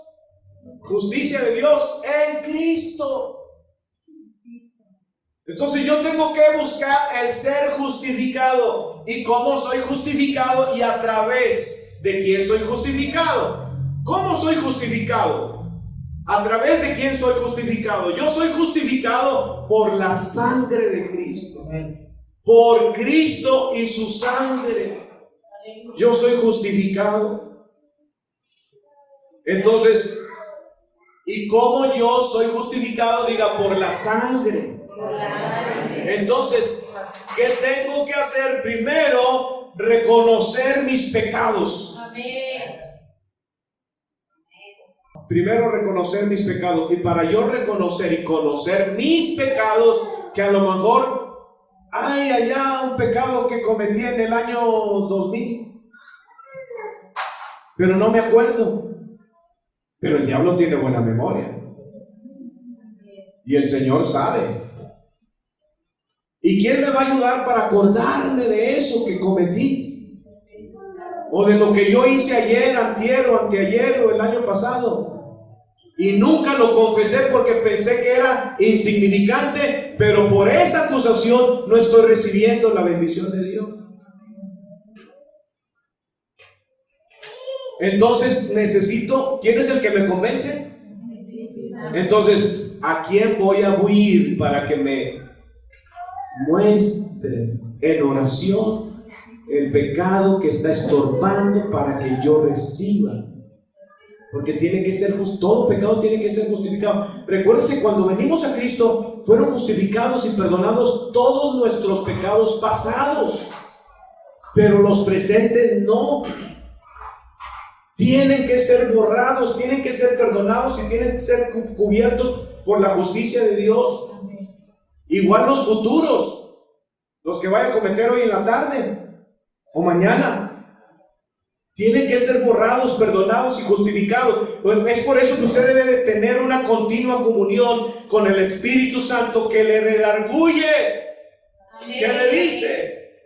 Speaker 1: justicia de Dios en Cristo. Entonces yo tengo que buscar el ser justificado. ¿Y cómo soy justificado? ¿Y a través de quién soy justificado? ¿Cómo soy justificado? ¿A través de quién soy justificado? Yo soy justificado por la sangre de Cristo. Por Cristo y su sangre. Yo soy justificado. Entonces, ¿y cómo yo soy justificado? Diga, por la sangre. Entonces, ¿qué tengo que hacer? Primero, reconocer mis pecados. Primero, reconocer mis pecados. Y para yo reconocer y conocer mis pecados, que a lo mejor hay allá un pecado que cometí en el año 2000, pero no me acuerdo. Pero el diablo tiene buena memoria y el Señor sabe. ¿Y quién me va a ayudar para acordarme de eso que cometí? O de lo que yo hice ayer, antier o anteayer o el año pasado. Y nunca lo confesé porque pensé que era insignificante, pero por esa acusación no estoy recibiendo la bendición de Dios. Entonces necesito, ¿quién es el que me convence? Entonces, ¿a quién voy a huir para que me muestre en oración el pecado que está estorbando para que yo reciba? Porque tiene que ser justo, todo pecado tiene que ser justificado. Recuérdense, cuando venimos a Cristo, fueron justificados y perdonados todos nuestros pecados pasados, pero los presentes no. Tienen que ser borrados, tienen que ser perdonados y tienen que ser cubiertos por la justicia de Dios. Igual los futuros, los que vaya a cometer hoy en la tarde o mañana, tienen que ser borrados, perdonados y justificados. Es por eso que usted debe de tener una continua comunión con el Espíritu Santo, que le redarguye, que le dice.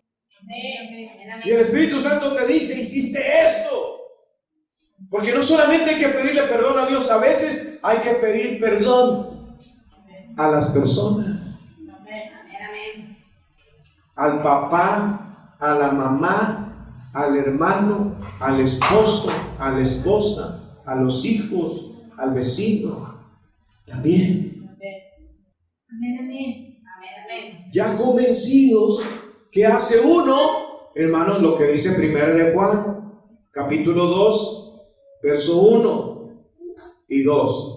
Speaker 1: Y el Espíritu Santo te dice, hiciste esto. Porque no solamente hay que pedirle perdón a Dios, a veces hay que pedir perdón a las personas. Al papá, a la mamá, al hermano, al esposo, a la esposa, a los hijos, al vecino, también.
Speaker 2: Amén, amén. Amén.
Speaker 1: Ya convencidos, ¿qué hace uno? Hermanos, lo que dice 1 de Juan, capítulo 2, verso 1 y 2.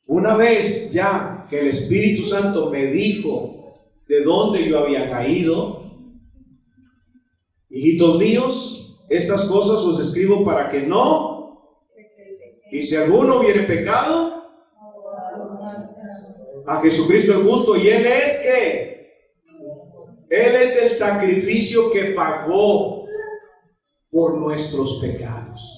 Speaker 1: Una vez ya que el Espíritu Santo me dijo de dónde yo había caído, hijitos míos, estas cosas os escribo para que no, y si alguno hubiere pecado, a Jesucristo el justo, y Él es que Él es el sacrificio que pagó por nuestros pecados.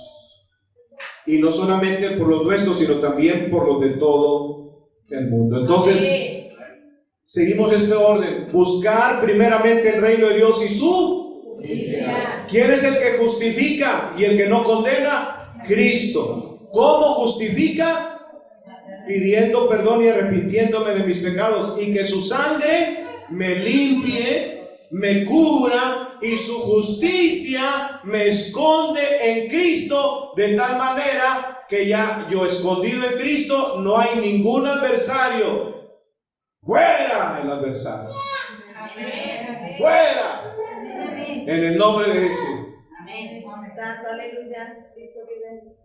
Speaker 1: Y no solamente por los nuestros, sino también por los de todo el mundo. Entonces, seguimos este orden. Buscar primeramente el reino de Dios y su justicia. ¿Quién es el que justifica y el que no condena? Cristo. ¿Cómo justifica? Pidiendo perdón y arrepintiéndome de mis pecados, y que su sangre me limpie, me cubra, y su justicia me esconde en Cristo, de tal manera que ya yo escondido en Cristo no hay ningún adversario. Fuera el adversario. Fuera. En el nombre de Jesús.
Speaker 2: Amén. Santo, aleluya. Cristo vive.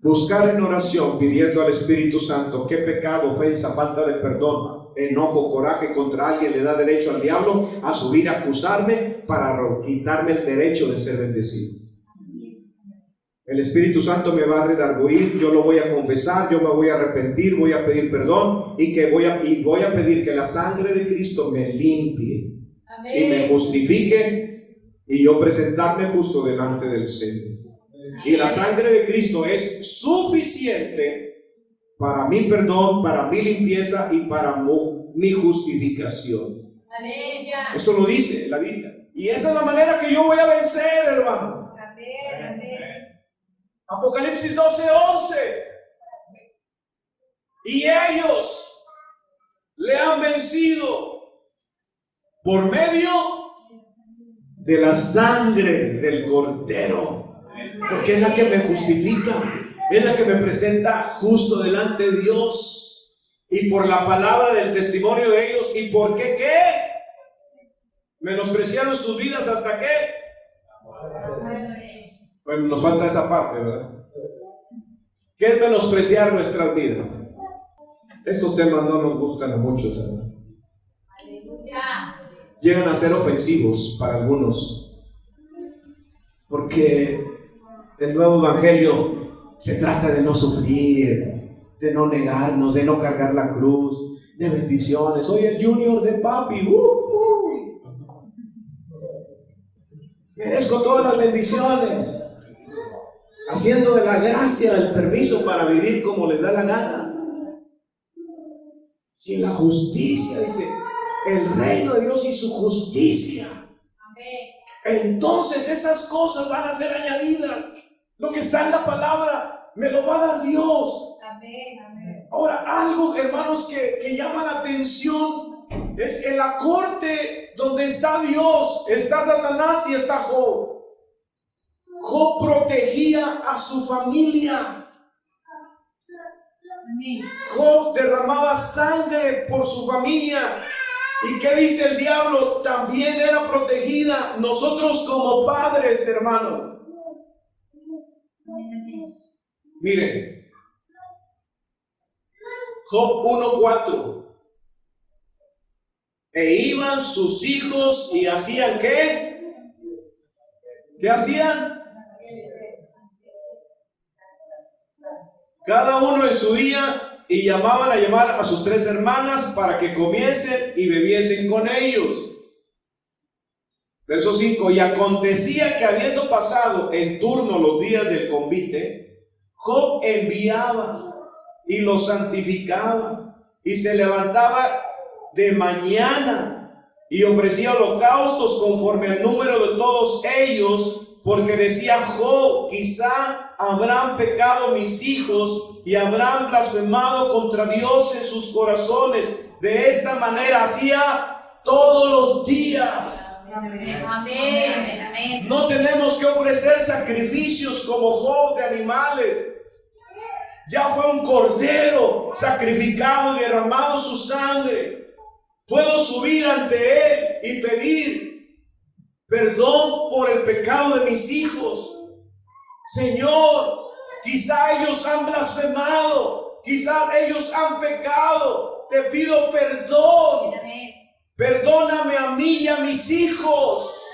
Speaker 1: Buscar en oración, pidiendo al Espíritu Santo qué pecado, ofensa, falta de perdón, enojo, coraje contra alguien le da derecho al diablo a subir a acusarme para quitarme el derecho de ser bendecido. El Espíritu Santo me va a redarguir, yo lo voy a confesar, yo me voy a arrepentir, voy a pedir perdón y voy a pedir que la sangre de Cristo me limpie. Amén. Y me justifique, y yo presentarme justo delante del Señor. Y la sangre de Cristo es suficiente para mi perdón, para mi limpieza y para mi justificación. Aleluya. Eso lo dice la Biblia. Y esa es la manera que yo voy a vencer, hermano. Amén, amén. Apocalipsis 12:11. Y ellos le han vencido por medio de la sangre del Cordero. Porque es la que me justifica, es la que me presenta justo delante de Dios. Y por la palabra del testimonio de ellos. ¿Y por qué qué? Menospreciaron sus vidas hasta qué. Bueno, nos falta esa parte, ¿verdad? ¿Qué es menospreciar nuestras vidas? Estos temas no nos gustan a muchos, ¿verdad? Llegan a ser ofensivos para algunos. Porque el nuevo evangelio se trata de no sufrir, de no negarnos, de no cargar la cruz, de bendiciones. Soy el junior de papi. Merezco todas las bendiciones, haciendo de la gracia el permiso para vivir como les da la gana. Sin la justicia, dice, el reino de Dios y su justicia. Entonces esas cosas van a ser añadidas. Lo que está en la palabra me lo va a dar Dios. Amén, amén. Ahora, algo, hermanos, que llama la atención es en la corte donde está Dios, está Satanás y está Job. Job protegía a su familia. Job derramaba sangre por su familia. ¿Y qué dice el diablo? También era protegida. Nosotros como padres, hermano. Miren, Job 1:4. E iban sus hijos y hacían ¿qué? ¿Qué hacían? Cada uno en su día, y llamaban a llamar a sus 3 hermanas para que comiesen y bebiesen con ellos. Verso 5. Y acontecía que habiendo pasado en turno los días del convite, Job enviaba y los santificaba y se levantaba de mañana y ofrecía holocaustos conforme al número de todos ellos, porque decía Job, quizá habrán pecado mis hijos y habrán blasfemado contra Dios en sus corazones. De esta manera hacía todos los días.
Speaker 2: Amén.
Speaker 1: No tenemos que ofrecer sacrificios como Job de animales. Ya fue un cordero sacrificado y derramado su sangre. Puedo subir ante Él y pedir perdón por el pecado de mis hijos. Señor, quizá ellos han blasfemado, quizá ellos han pecado. Te pido perdón. Perdóname a mí y a mis hijos.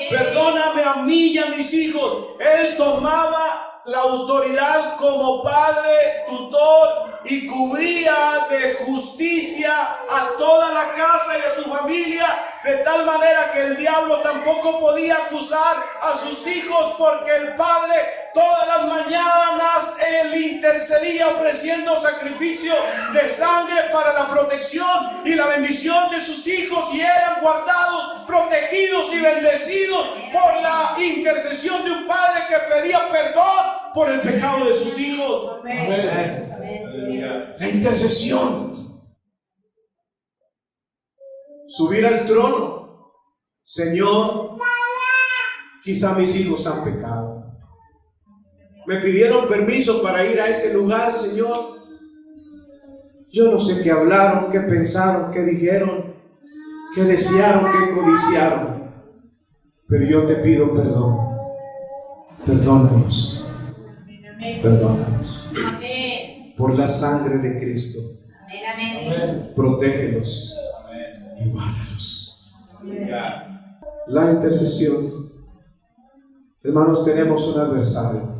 Speaker 1: Perdóname a mí y a mis hijos. Él tomaba la autoridad como padre, tutor, y cubría de justicia a toda la casa y a su familia, de tal manera que el diablo tampoco podía acusar a sus hijos, porque el padre todas las mañanas él intercedía ofreciendo sacrificio de sangre para la protección y la bendición de sus hijos, y eran guardados, protegidos y bendecidos por la intercesión de un padre que pedía perdón por el pecado de sus hijos.
Speaker 2: Amén.
Speaker 1: La intercesión. Subir al trono. Señor, quizá mis hijos han pecado. Me pidieron permiso para ir a ese lugar, Señor. Yo no sé qué hablaron, qué pensaron, qué dijeron, qué desearon, qué codiciaron. Pero yo te pido perdón. Perdónanos. Perdónanos. Por la sangre de Cristo. Protégelos y guárdalos. La intercesión. Hermanos, tenemos un adversario.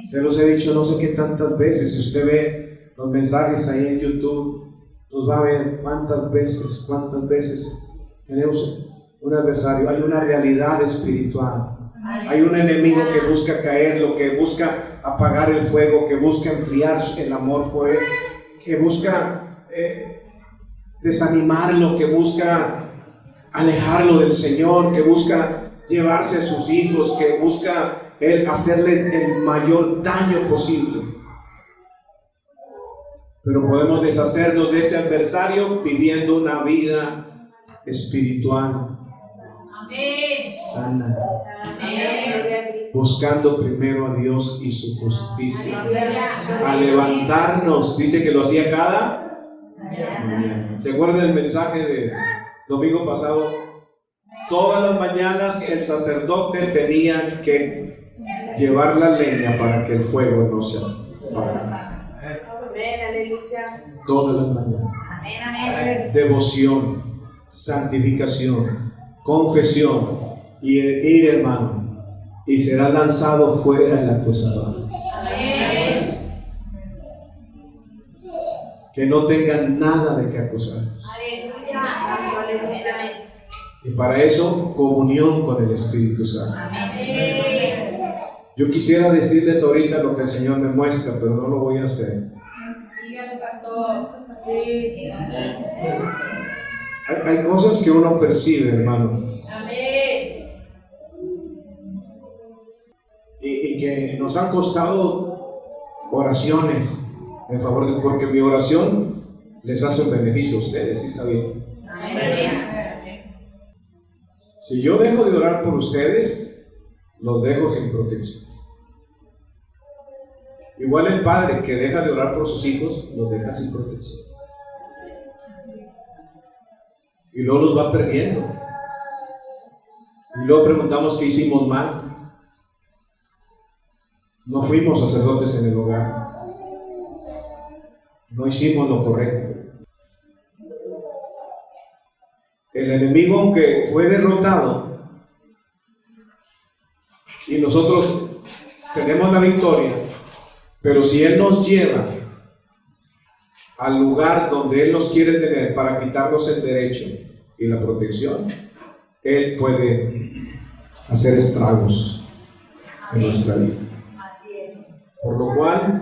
Speaker 1: Se los he dicho no sé qué tantas veces. Si usted ve los mensajes ahí en YouTube, los va a ver cuántas veces tenemos un adversario. Hay una realidad espiritual. Hay un enemigo que busca caerlo, que busca apagar el fuego, que busca enfriar el amor por él, que busca desanimarlo, que busca alejarlo del Señor, que busca llevarse a sus hijos, que busca él hacerle el mayor daño posible. Pero podemos deshacernos de ese adversario viviendo una vida espiritual sana, buscando primero a Dios y su justicia, a levantarnos. Dice que lo hacía cada mañana. ¿Se acuerdan del mensaje del domingo pasado? Todas las mañanas el sacerdote tenía que llevar la leña para que el fuego no se apagara. Todas las mañanas. Devoción, santificación, confesión y ir, hermano, y será lanzado fuera el acusador. Que no tengan nada de que acusarnos. Y para eso, comunión con el Espíritu Santo. Yo quisiera decirles ahorita lo que el Señor me muestra, pero no lo voy a hacer. Hay cosas que uno percibe, hermano. Y que nos han costado oraciones en favor de, porque mi oración les hace un beneficio a ustedes, ¿sí está bien? Si yo dejo de orar por ustedes, los dejo sin protección. Igual el padre que deja de orar por sus hijos, los deja sin protección. Y luego los va perdiendo. Y luego preguntamos qué hicimos mal. No fuimos sacerdotes en el hogar. No hicimos lo correcto. El enemigo, aunque fue derrotado y nosotros tenemos la victoria, pero si él nos lleva al lugar donde él nos quiere tener para quitarnos el derecho y la protección, él puede hacer estragos en nuestra vida. Por lo cual,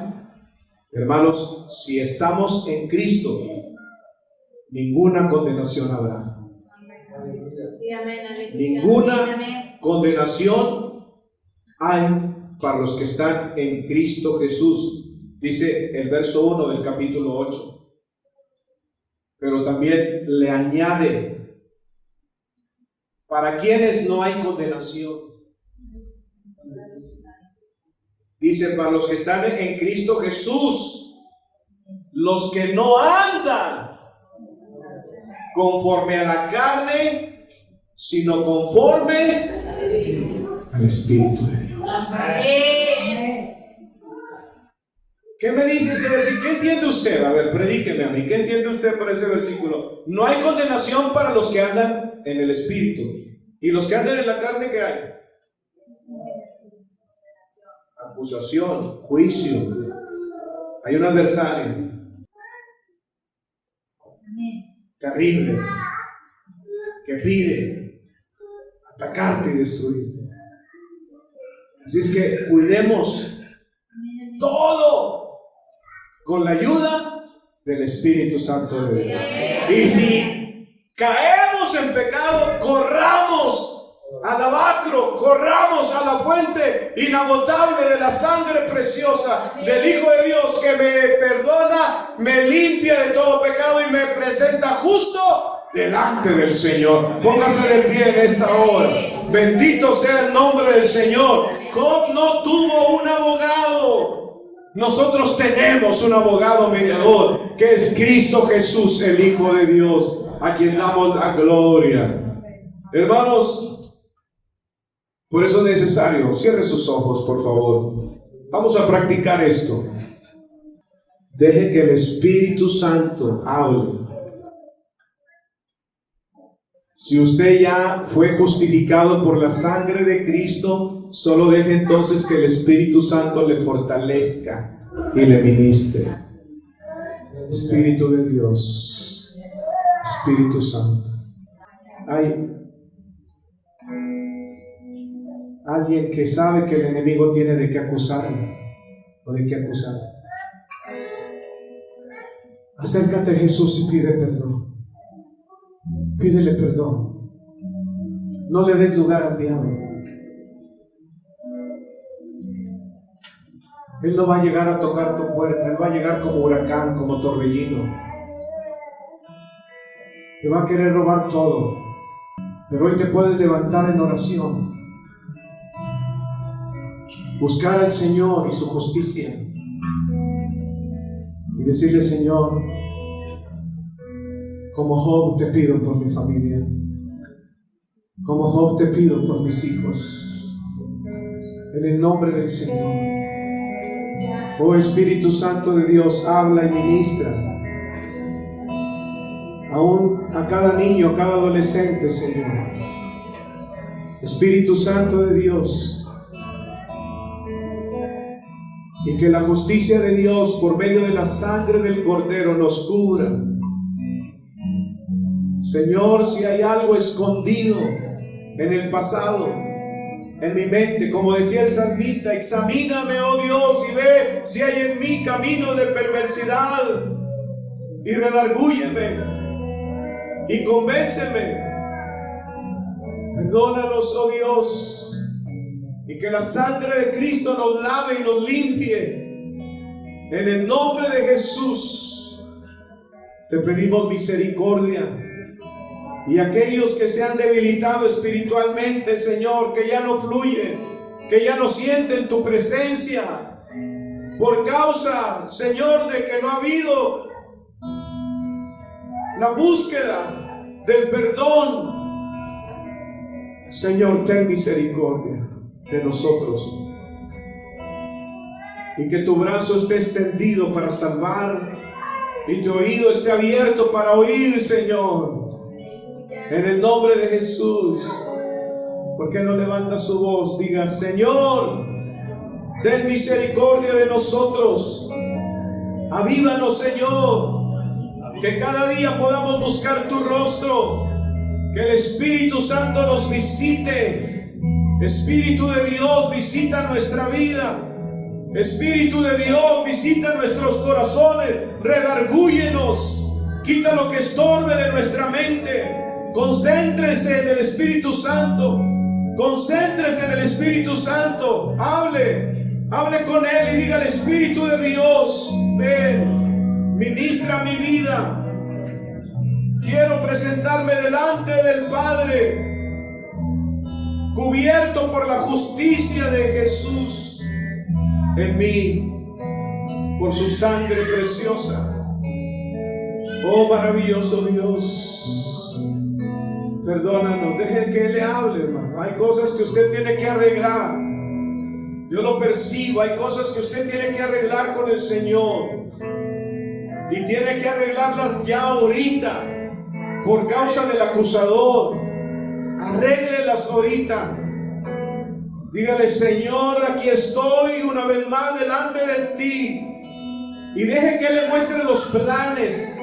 Speaker 1: hermanos, si estamos en Cristo, ninguna condenación habrá. Ninguna condenación hay para los que están en Cristo Jesús, dice el verso 1 del capítulo 8. Pero también le añade para quienes no hay condenación. Dice, para los que están en Cristo Jesús, los que no andan conforme a la carne, sino conforme al Espíritu de Dios. ¿Qué me dice ese versículo? ¿Qué entiende usted? A ver, predíqueme a mí. ¿Qué entiende usted por ese versículo? No hay condenación para los que andan en el Espíritu. ¿Y los que andan en la carne, qué hay? Acusación, juicio. Hay un adversario terrible que pide atacarte y destruirte. Así es que cuidemos todo con la ayuda del Espíritu Santo de Dios. Y si caemos en pecado, corramos al lavacro, corramos a la fuente inagotable de la sangre preciosa del Hijo de Dios, que me perdona, me limpia de todo pecado y me presenta justo delante del Señor. Póngase de pie en esta hora. Bendito sea el nombre del Señor. Job no tuvo un abogado. Nosotros tenemos un abogado mediador, que es Cristo Jesús, el Hijo de Dios, a quien damos la gloria. Hermanos, por eso es necesario, cierre sus ojos, por favor. Vamos a practicar esto. Deje que el Espíritu Santo hable. Si usted ya fue justificado por la sangre de Cristo, solo deje entonces que el Espíritu Santo le fortalezca y le ministre. Espíritu de Dios, Espíritu Santo. Hay alguien que sabe que el enemigo tiene de qué acusarle o de qué acusarle. Acércate a Jesús y pide perdón. Pídele perdón. No le des lugar al diablo. Él no va a llegar a tocar tu puerta. Él va a llegar como huracán, como torbellino. Te va a querer robar todo. Pero hoy te puedes levantar en oración. Buscar al Señor y su justicia. Y decirle: Señor, como Job te pido por mi familia. Como Job te pido por mis hijos. En el nombre del Señor. Oh Espíritu Santo de Dios, habla y ministra. Aún a cada niño, a cada adolescente, Señor. Espíritu Santo de Dios. Y que la justicia de Dios por medio de la sangre del Cordero nos cubra. Señor, si hay algo escondido en el pasado, en mi mente, como decía el salmista, examíname, oh Dios, y ve si hay en mí camino de perversidad, y redargúyeme y convénceme. Perdónanos, oh Dios, y que la sangre de Cristo nos lave y nos limpie. En el nombre de Jesús te pedimos misericordia. Y aquellos que se han debilitado espiritualmente, Señor, que ya no fluyen, que ya no sienten tu presencia, por causa, Señor, de que no ha habido la búsqueda del perdón. Señor, ten misericordia de nosotros. Y que tu brazo esté extendido para salvar y tu oído esté abierto para oír, Señor. En el nombre de Jesús. ¿Por qué no levanta su voz? Diga: Señor, ten misericordia de nosotros. Avívanos, Señor. Que cada día podamos buscar tu rostro. Que el Espíritu Santo nos visite. Espíritu de Dios, visita nuestra vida. Espíritu de Dios, visita nuestros corazones. Redargúyenos. Quita lo que estorbe de nuestra mente. Concéntrese en el Espíritu Santo. Concéntrese en el Espíritu Santo. Hable con Él y diga al Espíritu de Dios: ven, ministra mi vida. Quiero presentarme delante del Padre cubierto por la justicia de Jesús en mí, por su sangre preciosa. Oh maravilloso Dios, perdónanos, deje que Él le hable, hermano. Hay cosas que usted tiene que arreglar. Yo lo percibo, hay cosas que usted tiene que arreglar con el Señor. Y tiene que arreglarlas ya ahorita, por causa del acusador. Arréglelas ahorita. Dígale: Señor, aquí estoy una vez más delante de ti. Y deje que Él le muestre los planes.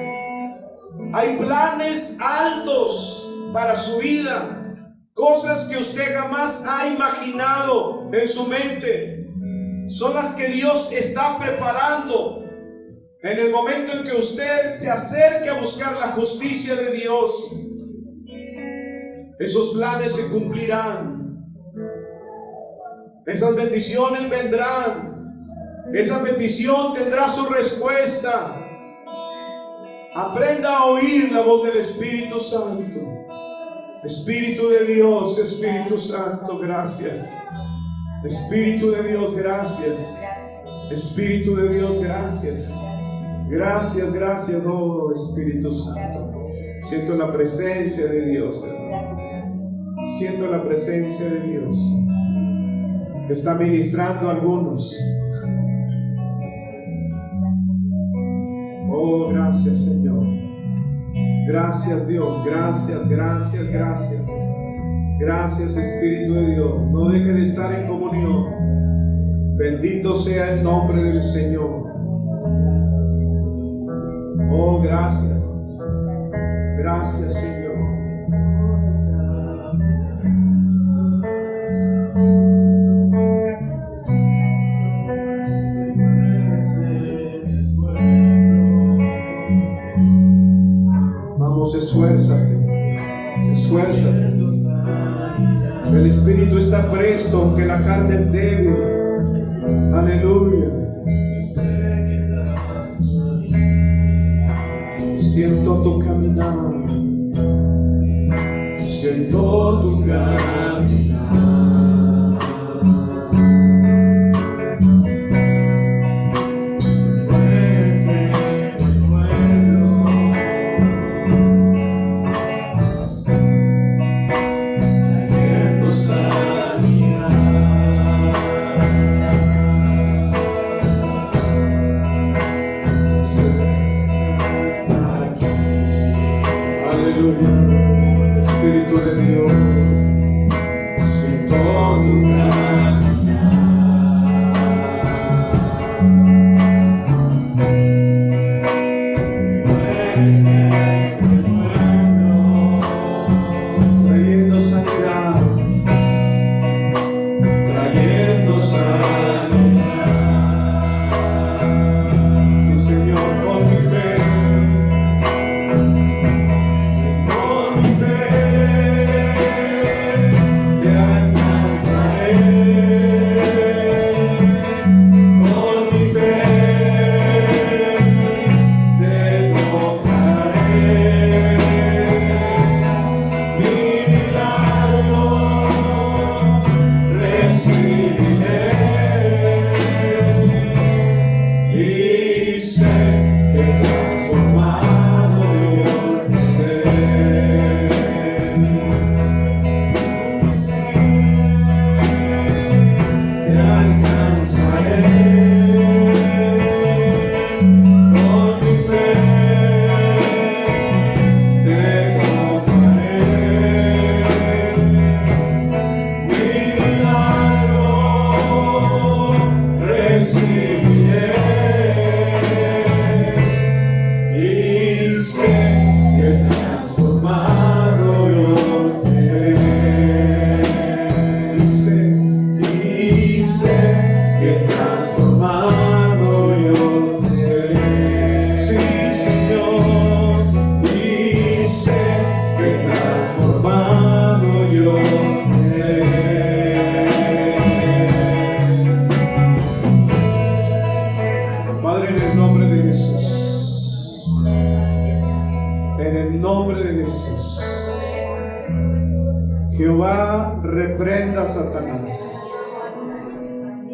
Speaker 1: Hay planes altos para su vida, cosas que usted jamás ha imaginado en su mente. Son las que Dios está preparando en el momento en que usted se acerque a buscar la justicia de Dios. Esos planes se cumplirán. Esas bendiciones vendrán. Esa petición tendrá su respuesta. Aprenda a oír la voz del Espíritu Santo. Espíritu de Dios, Espíritu Santo, gracias. Espíritu de Dios, gracias. Espíritu de Dios, gracias. Gracias, gracias, oh Espíritu Santo. Siento la presencia de Dios, hermano. Siento la presencia de Dios que está ministrando a algunos. Oh, gracias, Señor. Gracias, Dios. Gracias, gracias, gracias. Gracias, Espíritu de Dios. No deje de estar en comunión. Bendito sea el nombre del Señor. Oh, gracias. Gracias, Señor. Vamos, esfuérzate. Esfuérzate. El Espíritu está presto, aunque la carne es débil. Aleluya. Siento tu caminar. Siento tu caminar. Espíritu de Dios, siento tu caminar. Trayendo sanidad, trayendo sanidad. Sí, Señor, con mi fe. Jehová reprenda a Satanás.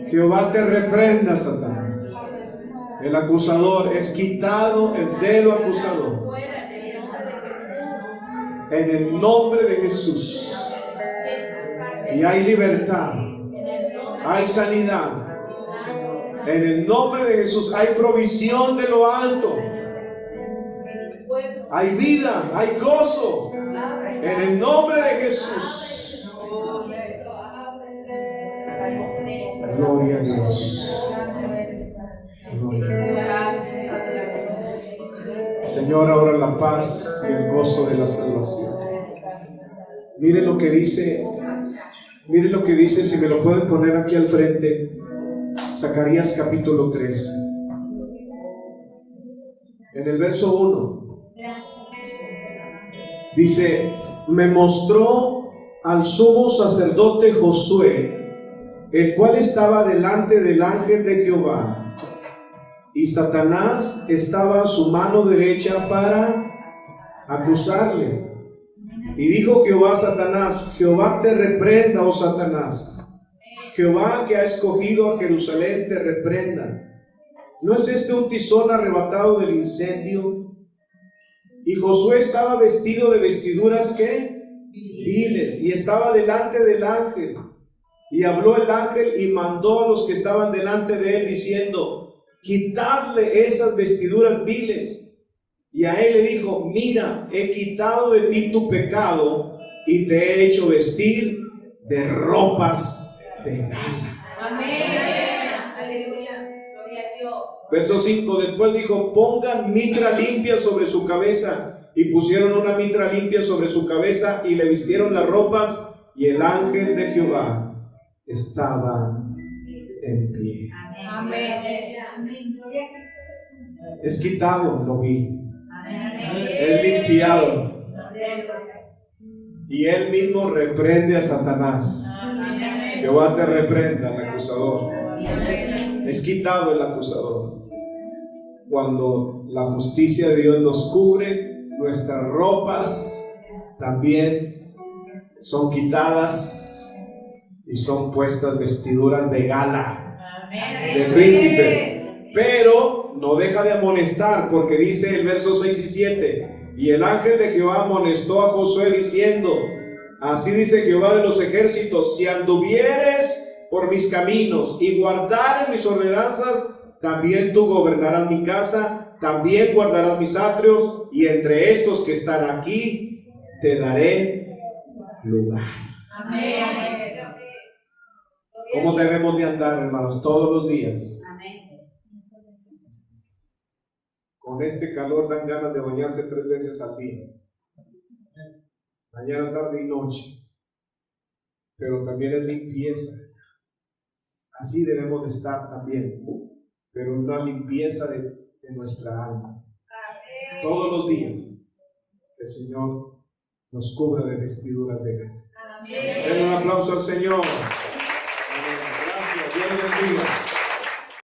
Speaker 1: Jehová te reprenda, Satanás. El acusador es quitado, el dedo acusador. En el nombre de Jesús. Y hay libertad, hay sanidad. En el nombre de Jesús hay provisión de lo alto. Hay vida, hay gozo. En el nombre de Jesús. Gloria a Dios. Gloria a Dios. Señor, ahora la paz y el gozo de la salvación. Miren lo que dice. Miren lo que dice, si me lo pueden poner aquí al frente. Zacarías capítulo 3. En el verso 1. Dice: me mostró al sumo sacerdote Josué, el cual estaba delante del ángel de Jehová, y Satanás estaba a su mano derecha para acusarle. Y dijo Jehová a Satanás: Jehová te reprenda, oh Satanás. Jehová, que ha escogido a Jerusalén, te reprenda. ¿No es este un tizón arrebatado del incendio? Y Josué estaba vestido de vestiduras ¿qué? Viles, y estaba delante del ángel. Y habló el ángel y mandó a los que estaban delante de él, diciendo: quitadle esas vestiduras viles. Y a él le dijo: mira, he quitado de ti tu pecado y te he hecho vestir de ropas de gala.
Speaker 2: Amén. Aleluya. Gloria a Dios.
Speaker 1: Verso 5. Después dijo: pongan mitra limpia sobre su cabeza. Y pusieron una mitra limpia sobre su cabeza y le vistieron las ropas. Y el ángel de Jehová estaba en pie.
Speaker 2: Amén.
Speaker 1: Es quitado, lo vi. Es limpiado. Y él mismo reprende a Satanás. Jehová te reprenda, el acusador. Es quitado el acusador. Cuando la justicia de Dios nos cubre, nuestras ropas también son quitadas y son puestas vestiduras de gala, de príncipe. Pero no deja de amonestar, porque dice el verso 6 y 7: y el ángel de Jehová amonestó a Josué diciendo: así dice Jehová de los ejércitos, si anduvieres por mis caminos y guardares mis ordenanzas, también tú gobernarás mi casa, también guardarás mis atrios, y entre estos que están aquí te daré lugar.
Speaker 2: Amén.
Speaker 1: ¿Cómo debemos de andar, hermanos? Todos los días. Con este calor dan ganas de bañarse 3 veces al día, mañana, tarde y noche. Pero también es limpieza. Así debemos de estar también, pero una limpieza de nuestra alma. Todos los días el Señor nos cubra de vestiduras de gala. Den un aplauso al Señor. Gracias, Dios les bendiga.